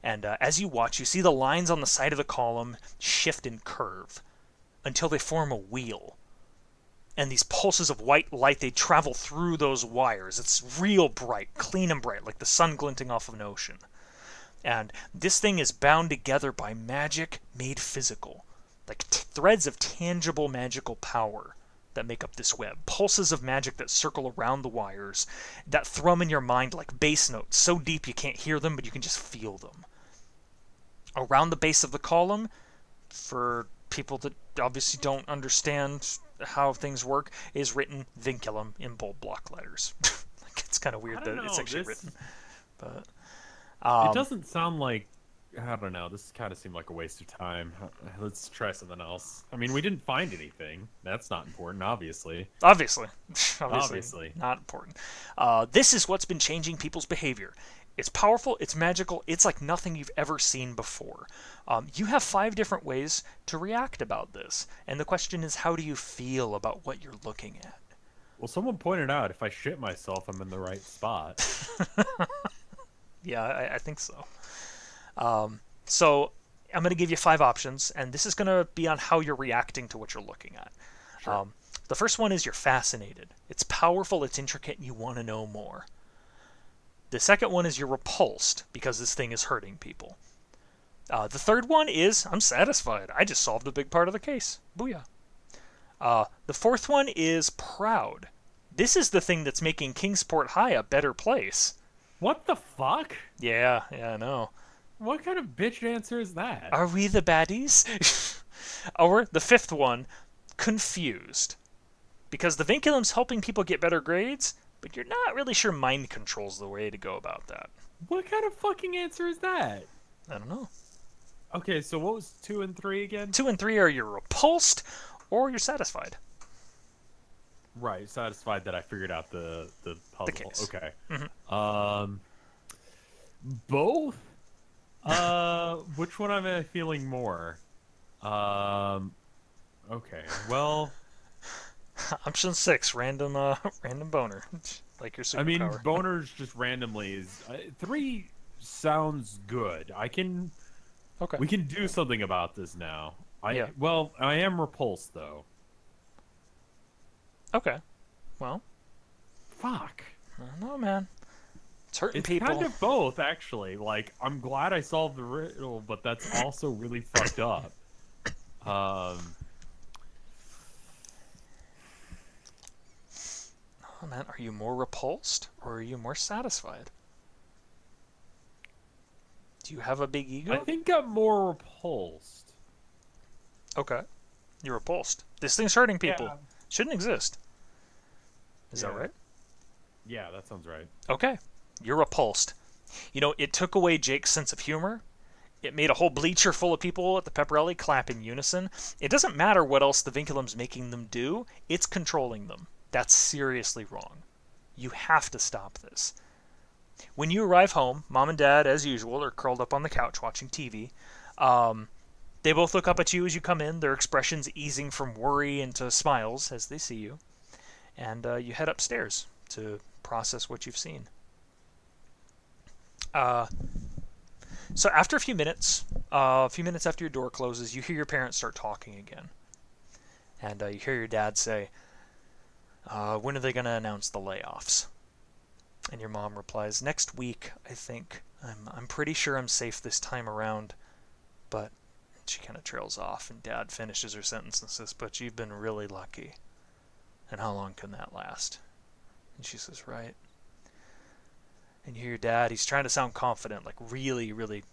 And as you watch, you see the lines on the side of the column shift and curve until they form a wheel. And these pulses of white light, they travel through those wires. It's real bright, clean and bright, like the sun glinting off of an ocean. And this thing is bound together by magic made physical, like threads of tangible magical power that make up this web. Pulses of magic that circle around the wires, that thrum in your mind like bass notes, so deep you can't hear them, but you can just feel them. Around the base of the column, for people that obviously don't understand how things work, is written vinculum in bold block letters. Like, it's kind of weird that it's actually written. But it doesn't sound like, I don't know, this kind of seemed like a waste of time. Let's try something else. I mean, we didn't find anything. That's not important, obviously. Obviously. Obviously. Not important. This is what's been changing people's behavior. It's powerful, it's magical, it's like nothing you've ever seen before. You have 5 different ways to react about this. And the question is, how do you feel about what you're looking at? Well, someone pointed out if I shit myself, I'm in the right spot. Yeah, I think so. So I'm going to give you 5 options, and this is going to be on how you're reacting to what you're looking at. Sure. The first one is you're fascinated. It's powerful, it's intricate, and you want to know more. The second one is you're repulsed because this thing is hurting people. The third one is I'm satisfied. I just solved a big part of the case. Booyah. The fourth one is proud. This is the thing that's making Kingsport High a better place. What the fuck? Yeah, I know. What kind of bitch answer is that? Are we the baddies? Or the fifth one, confused. Because the vinculum's helping people get better grades, but you're not really sure mind control's the way to go about that. What kind of fucking answer is that? I don't know. Okay, so what was 2 and 3 again? 2 and 3 are you're repulsed or you're satisfied. Right, satisfied that I figured out the puzzle. The case. Okay. Mm-hmm. Both? Which one am I feeling more? Okay, well... Option 6, random boner. Like your superpower. I mean, boners just randomly is... 3 sounds good. Okay. We can do something about this now. Yeah. Well, I am repulsed, though. Okay. Well. Fuck. I don't know, man. It's hurting It's people. kind of both, actually. Like, I'm glad I solved the riddle, but that's also really fucked up. Oh, man, are you more repulsed or are you more satisfied? Do you have a big ego? I think I'm more repulsed. Okay. You're repulsed. This thing's hurting people. Yeah. Shouldn't exist. Is that right? Yeah, that sounds right. Okay. You're repulsed. You know, it took away Jake's sense of humor. It made a whole bleacher full of people at the pep rally clap in unison. It doesn't matter what else the vinculum's making them do. It's controlling them. That's seriously wrong. You have to stop this. When you arrive home, Mom and Dad, as usual, are curled up on the couch watching TV. They both look up at you as you come in, their expressions easing from worry into smiles as they see you. And you head upstairs to process what you've seen. So after a few minutes after your door closes, you hear your parents start talking again. And you hear your dad say, when are they going to announce the layoffs? And your mom replies, next week, I think. I'm pretty sure I'm safe this time around. But she kind of trails off, and Dad finishes her sentence and says, but you've been really lucky. And how long can that last? And she says, right. And you hear your dad, he's trying to sound confident, like really, really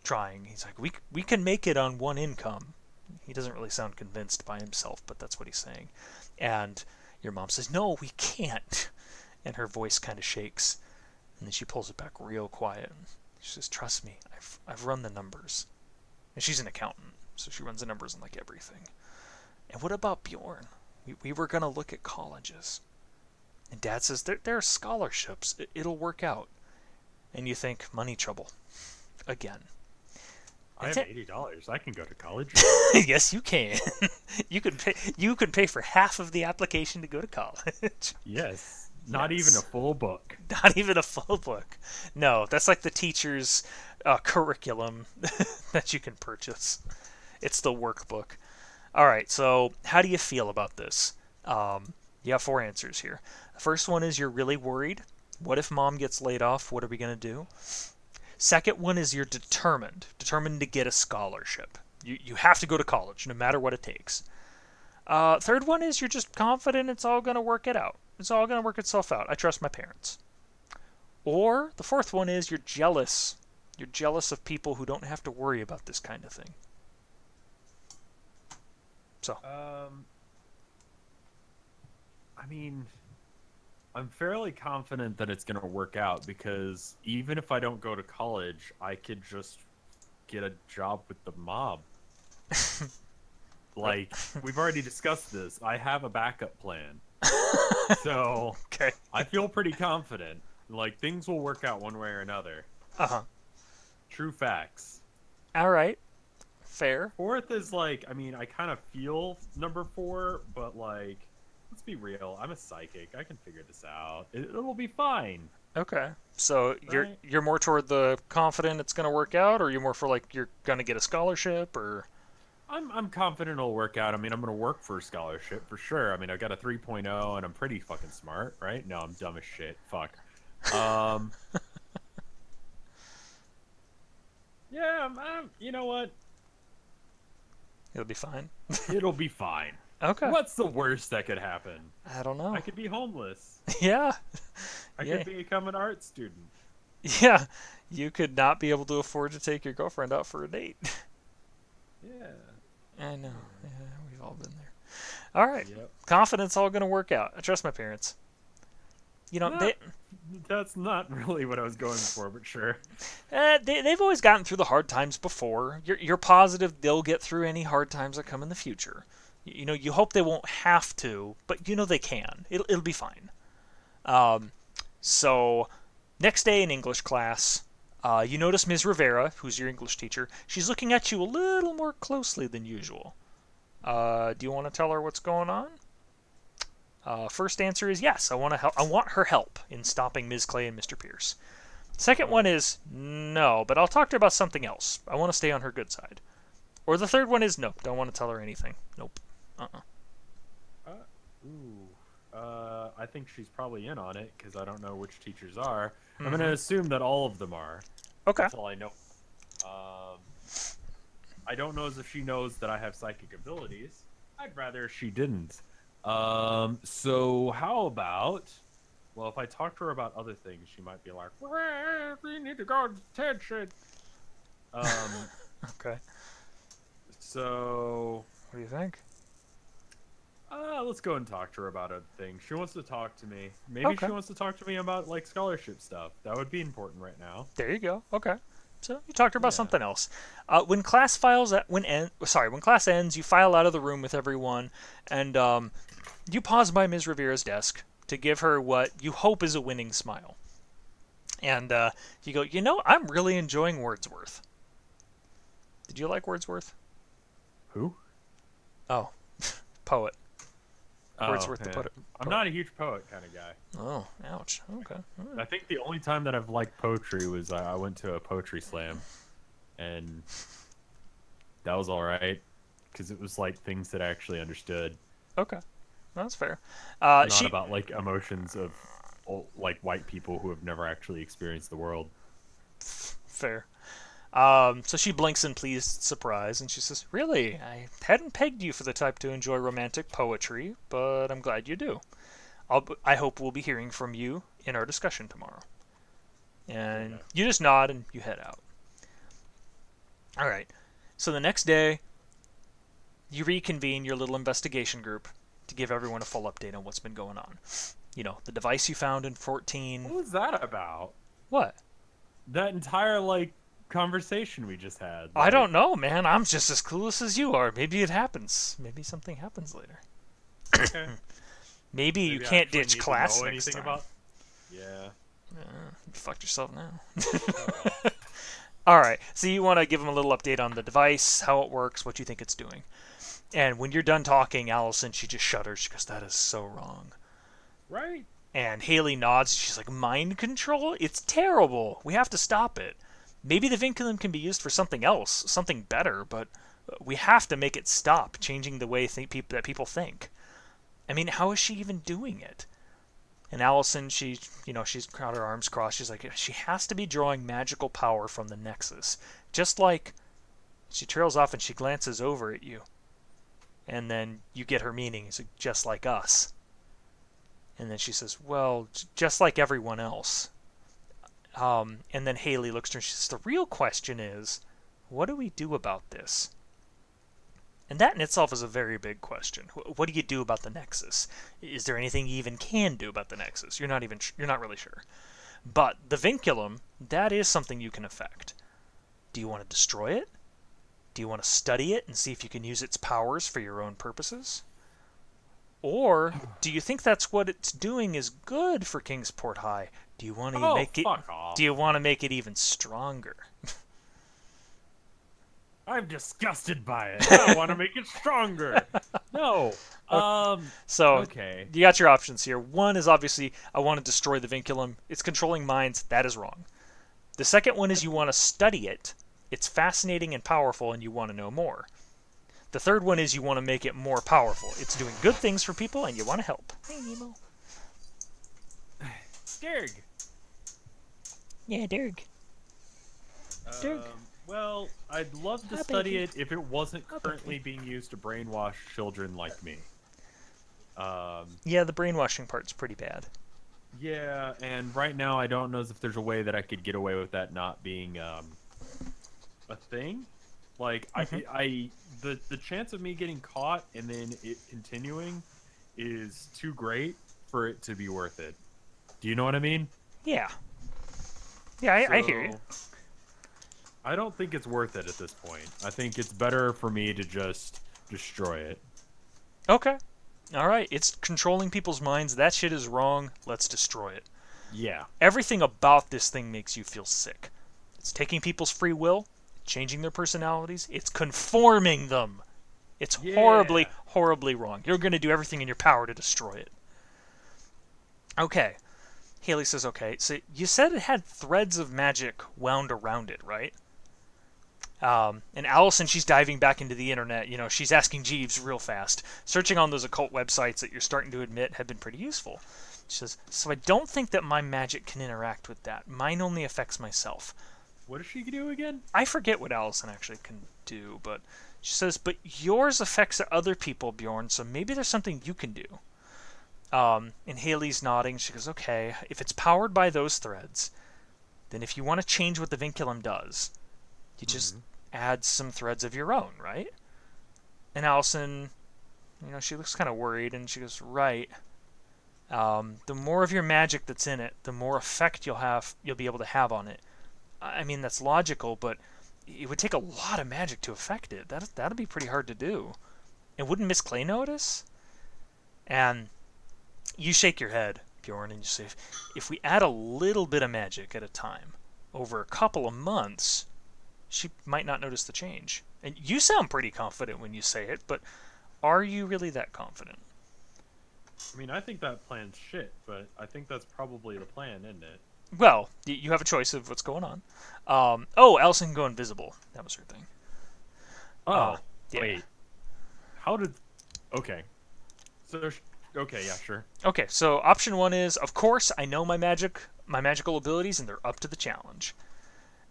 trying. He's like, we can make it on one income. He doesn't really sound convinced by himself, but that's what he's saying. And your mom says, no, we can't. And her voice kind of shakes. And then she pulls it back real quiet. She says, trust me, I've run the numbers. And she's an accountant, so she runs the numbers on like everything. And what about Bjorn? We were going to look at colleges. And Dad says, there are scholarships. It'll work out. And you think, money trouble. Again. I have $80. I can go to college. Yes, you can. You could pay for half of the application to go to college. Yes. Not even a full book. Not even a full book. No, that's like the teacher's curriculum that you can purchase. It's the workbook. All right, so how do you feel about this? You have 4 answers here. The first one is you're really worried. What if Mom gets laid off? What are we going to do? Second one is you're determined to get a scholarship. You have to go to college, no matter what it takes. Third one is you're just confident it's all going to work it out. It's all going to work itself out. I trust my parents. Or the fourth one is you're jealous. You're jealous of people who don't have to worry about this kind of thing. So. I mean, I'm fairly confident that it's going to work out because even if I don't go to college, I could just get a job with the mob. Like, we've already discussed this. I have a backup plan. So, okay. I feel pretty confident. Like, things will work out one way or another. Uh-huh. True facts. All right. Fair. Fourth is, like, I mean, I kind of feel number 4, but, like, let's be real. I'm a psychic. I can figure this out. It'll be fine. Okay. So Right. you're more toward the confident it's going to work out, or you're more for, like, you're going to get a scholarship, or... I'm confident it'll work out. I mean, I'm going to work for a scholarship for sure. I mean, I got a 3.0 and I'm pretty fucking smart, right? No, I'm dumb as shit. Fuck. Yeah, you know what? It'll be fine. It'll be fine. Okay. What's the worst that could happen? I don't know. I could be homeless. Yeah. I Yeah. could become an art student. Yeah. You could not be able to afford to take your girlfriend out for a date. Yeah. I know. Yeah, we've all been there. All right. Yep. Confidence all going to work out. I trust my parents. You know, That's not really what I was going for, but sure. they've always gotten through the hard times before. You're positive they'll get through any hard times that come in the future. You know, you hope they won't have to, but you know they can. It'll be fine. So, next day in English class, you notice Ms. Rivera, who's your English teacher. She's looking at you a little more closely than usual. Do you want to tell her what's going on? First answer is yes. I want to help. I want her help in stopping Ms. Clay and Mr. Pierce. Second one is no, but I'll talk to her about something else. I want to stay on her good side. Or the third one is nope. Don't want to tell her anything. Nope. I think she's probably in on it because I don't know which teachers are. I'm going to assume that all of them are. Okay. That's all I know. I don't know as if she knows that I have psychic abilities. I'd rather she didn't. So how about... Well, if I talk to her about other things, she might be like, we need to go to attention. Okay. So... What do you think? Let's go and talk to her about other things. She wants to talk to me. Maybe Okay. she wants to talk to me about, like, scholarship stuff. That would be important right now. There you go. Okay. So you talked to her about Yeah. something else. When class ends, you file out of the room with everyone, and you pause by Ms. Rivera's desk to give her what you hope is a winning smile. And you go, you know, I'm really enjoying Wordsworth. Did you like Wordsworth? Who? Oh, poet. Oh, Wordsworth the yeah. poet. I'm not a huge poet kind of guy. Oh, ouch. Okay. All I right. think the only time that I've liked poetry was I went to a poetry slam, and that was all right because it was like things that I actually understood, Okay. That's fair. not about like emotions of like white people who have never actually experienced the world. Fair. So she blinks in pleased surprise, and she says, really, I hadn't pegged you for the type to enjoy romantic poetry, but I'm glad you do. I hope we'll be hearing from you in our discussion tomorrow. And Okay. you just nod and you head out. All right. So the next day, you reconvene your little investigation group to give everyone a full update on what's been going on. You know, the device you found in 14. What was that about? What? That entire like conversation we just had. I don't know, man. I'm just as clueless as you are. Maybe it happens. Maybe something happens later. Okay. Maybe you Maybe I can't actually ditch need to class know next anything time. about. Yeah. You fucked yourself now. All right. So you want to give them a little update on the device, how it works, what you think it's doing. And when you're done talking, Allison, she just shudders. She goes, that is so wrong. Right. And Haley nods. She's like, mind control? It's terrible. We have to stop it. Maybe the vinculum can be used for something else, something better, but we have to make it stop changing the way that people think. I mean, how is she even doing it? And Allison, she's got her arms crossed. She's like, she has to be drawing magical power from the Nexus. Just like she trails off and she glances over at you. And then you get her meaning. He's like, just like us. And then she says, well, just like everyone else. And then Haley looks at her and she says, the real question is, what do we do about this? And that in itself is a very big question. What do you do about the Nexus? Is there anything you even can do about the Nexus? You're not really sure. But the vinculum, that is something you can affect. Do you want to destroy it? Do you want to study it and see if you can use its powers for your own purposes? Or do you think that's what it's doing is good for Kingsport High? Do you want to make it? Fuck off. Do you want to make it even stronger? I'm disgusted by it. I want to make it stronger. No. So okay. You got your options here. One is obviously I want to destroy the vinculum. It's controlling minds. That is wrong. The second one is you want to study it. It's fascinating and powerful, and you want to know more. The third one is you want to make it more powerful. It's doing good things for people, and you want to help. Hey, Nemo. Derg. Yeah, Derg. Derg. Well, I'd love to study it if it wasn't currently being used to brainwash children like me. Yeah, the brainwashing part's pretty bad. Yeah, and right now I don't know if there's a way that I could get away with that not being a thing. Like, the chance of me getting caught and then it continuing is too great for it to be worth it. Do you know what I mean? Yeah. Yeah, I hear you. I don't think it's worth it at this point. I think it's better for me to just destroy it. Okay. Alright, it's controlling people's minds. That shit is wrong. Let's destroy it. Yeah. Everything about this thing makes you feel sick. It's taking people's free will, changing their personalities, it's conforming them. It's horribly, horribly wrong. You're going to do everything in your power to destroy it. Okay. Haley says, okay, so you said it had threads of magic wound around it, right? And Allison, she's diving back into the internet. You know, she's asking Jeeves real fast. Searching on those occult websites that you're starting to admit have been pretty useful. She says, so I don't think that my magic can interact with that. Mine only affects myself. What does she do again? I forget what Allison actually can do, but she says, but yours affects other people, Bjorn, so maybe there's something you can do. And Haley's nodding. She goes, okay, if it's powered by those threads, then if you want to change what the vinculum does, you just add some threads of your own, right? And Allison, you know, she looks kind of worried, and she goes, right. The more of your magic that's in it, the more effect you'll be able to have on it. I mean, that's logical, but it would take a lot of magic to affect it. That'd be pretty hard to do. And wouldn't Miss Clay notice? And you shake your head, Bjorn, and you say, if we add a little bit of magic at a time, over a couple of months, she might not notice the change. And you sound pretty confident when you say it, but are you really that confident? I mean, I think that plan's shit, but I think that's probably the plan, isn't it? Well, you have a choice of what's going on. Oh, Allison can go invisible. That was her thing. Oh, yeah. Wait. How did... Okay. So, okay, yeah, sure. Okay, so option one is, of course, I know my magical abilities, and they're up to the challenge.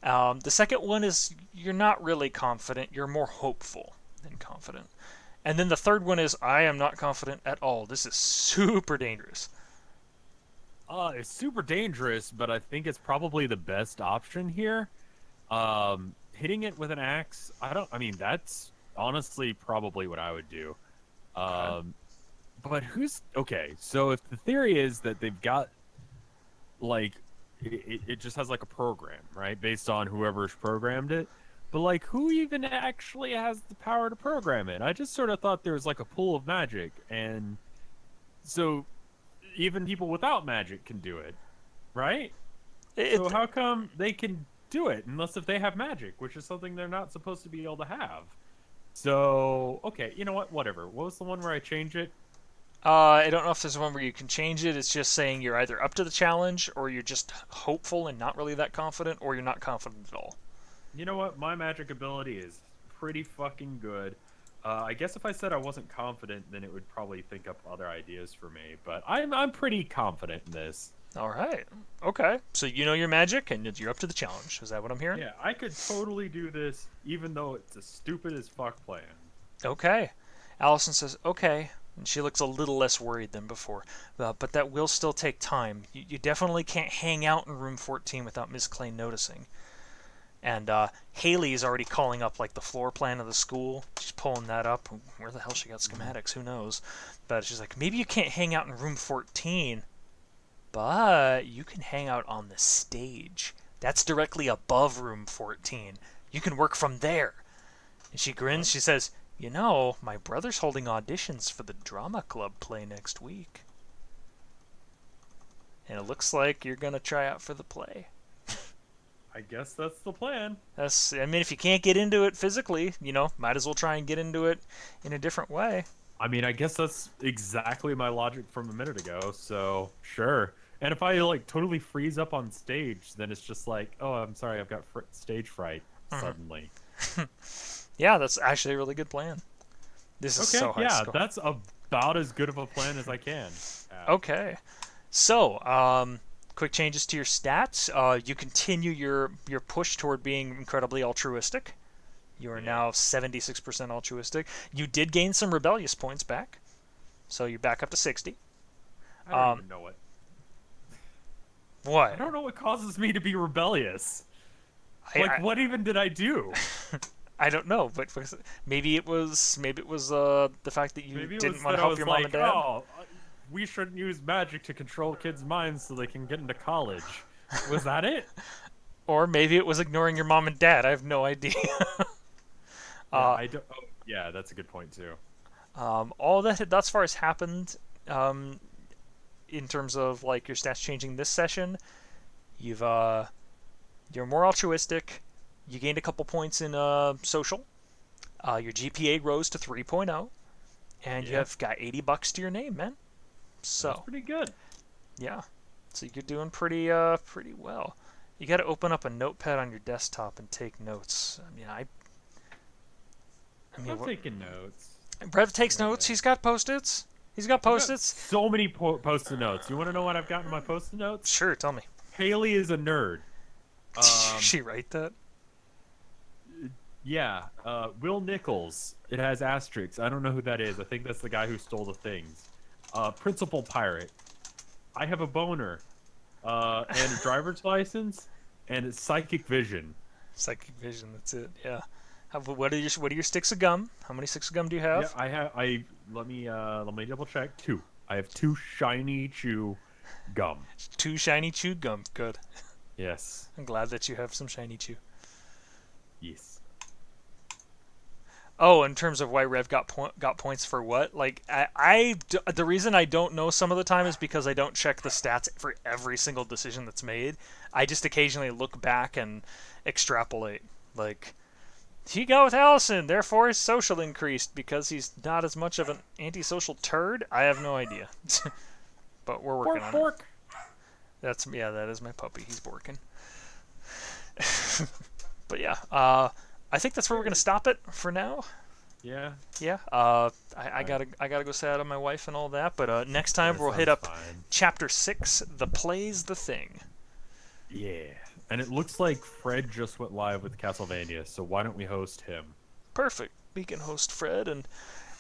The second one is, you're not really confident. You're more hopeful than confident. And then the third one is, I am not confident at all. This is super dangerous. It's super dangerous, but I think it's probably the best option here. Hitting it with an axe, that's honestly probably what I would do. But okay, so if the theory is that they've got, like, it just has, like, a program, right, based on whoever's programmed it, but, like, who even actually has the power to program it? I just sort of thought there was, like, a pool of magic, and so even people without magic can do it, right? So how come they can do it unless if they have magic, which is something they're not supposed to be able to have? So, okay, you know what? Whatever. What was the one where I change it? I don't know if there's one where you can change it. It's just saying you're either up to the challenge, or you're just hopeful and not really that confident, or you're not confident at all. You know what? My magic ability is pretty fucking good. I guess if I said I wasn't confident, then it would probably think up other ideas for me. But I'm pretty confident in this. All right. Okay. So you know your magic, and you're up to the challenge. Is that what I'm hearing? Yeah, I could totally do this, even though it's a stupid as fuck plan. Okay. Allison says, okay. And she looks a little less worried than before. But that will still take time. You definitely can't hang out in room 14 without Miss Clay noticing. And Haley is already calling up like the floor plan of the school. She's pulling that up. Where the hell she got schematics? Who knows? But she's like, maybe you can't hang out in room 14, but you can hang out on the stage. That's directly above room 14. You can work from there. And she grins. She says, you know, my brother's holding auditions for the drama club play next week. And it looks like you're going to try out for the play. I guess that's the plan. I mean, if you can't get into it physically, you know, might as well try and get into it in a different way. I mean, I guess that's exactly my logic from a minute ago, so sure. And if I, like, totally freeze up on stage, then it's just like, oh, I'm sorry, I've got stage fright suddenly. Yeah, that's actually a really good plan. This is so high yeah, score. that's about as good of a plan as I can. Okay. So, quick changes to your stats. You continue your push toward being incredibly altruistic. You are now 76% altruistic. You did gain some rebellious points back, so you're back up to 60. I don't even know what. What? I don't know what causes me to be rebellious. What even did I do? I don't know, but maybe it was the fact that you didn't want to help your mom and dad. Oh, we shouldn't use magic to control kids' minds so they can get into college. Was that it? Or maybe it was ignoring your mom and dad. I have no idea. I don't. Oh, yeah, that's a good point too. All that thus far has happened, in terms of like your stats changing this session. You're more altruistic. You gained a couple points in social. Your GPA rose to 3.0, and you have got $80 to your name, man. So that's pretty good. Yeah, so you're doing pretty well. You got to open up a notepad on your desktop and take notes. I mean, I'm taking notes. Rev takes notes. He's got post-its. So many post-it notes. You want to know what I've got in my post-it notes? Sure, tell me. Haley is a nerd. Did she write that? Yeah. Will Nichols. It has asterisks. I don't know who that is. I think that's the guy who stole the things. Principal pirate. I have a boner. And a driver's license. And it's psychic vision. Psychic vision. That's it. Yeah. What are your sticks of gum? How many sticks of gum do you have? Yeah, let me double check. 2. I have 2 shiny chew gum. 2 shiny chew gum. Good. Yes. I'm glad that you have some shiny chew. Yes. Oh, in terms of why Rev got points for what? Like, the reason I don't know some of the time is because I don't check the stats for every single decision that's made. I just occasionally look back and extrapolate. Like, he got with Allison, therefore his social increased because he's not as much of an antisocial turd. I have no idea. But we're working on it. That is my puppy. He's borking. But yeah, I think that's where we're gonna stop it for now. Yeah. Yeah. I gotta go say hi to my wife and all that. But next time we'll hit up chapter 6, The Play's the Thing. Yeah. And it looks like Fred just went live with Castlevania, so why don't we host him? Perfect. We can host Fred, and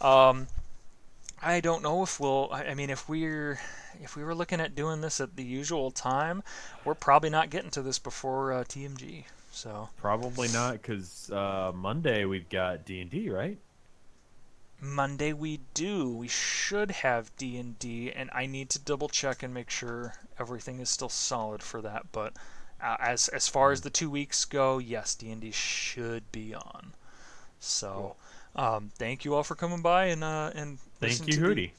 I don't know if we'll. I mean, if we were looking at doing this at the usual time, we're probably not getting to this before TMG. So probably not, because Monday we've got D&D, right? Monday we do. We should have D&D, and I need to double check and make sure everything is still solid for that. But as far as the 2 weeks go, yes, D&D should be on. So thank you all for coming by and thank you, Hootey.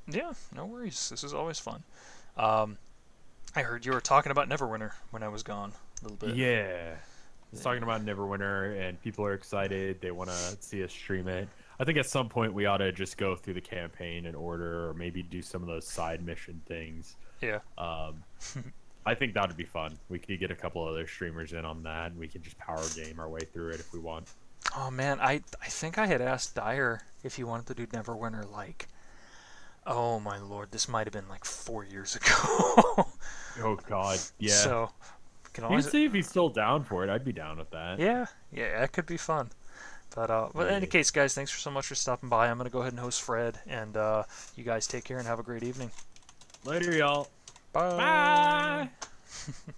Yeah, no worries. This is always fun. I heard you were talking about Neverwinter when I was gone a little bit. Yeah. I was talking about Neverwinter, and people are excited. They want to see us stream it. I think at some point we ought to just go through the campaign in order, or maybe do some of those side mission things. Yeah. I think that would be fun. We could get a couple other streamers in on that, and we could just power game our way through it if we want. Oh man, I think I had asked Dyer if he wanted to do Neverwinter, like, oh my lord, this might have been like 4 years ago. Oh god, yeah. So, can always see if he's still down for it. I'd be down with that. Yeah, that could be fun. But in any case, guys, thanks so much for stopping by. I'm gonna go ahead and host Fred, and you guys take care and have a great evening. Later, y'all. Bye. Bye.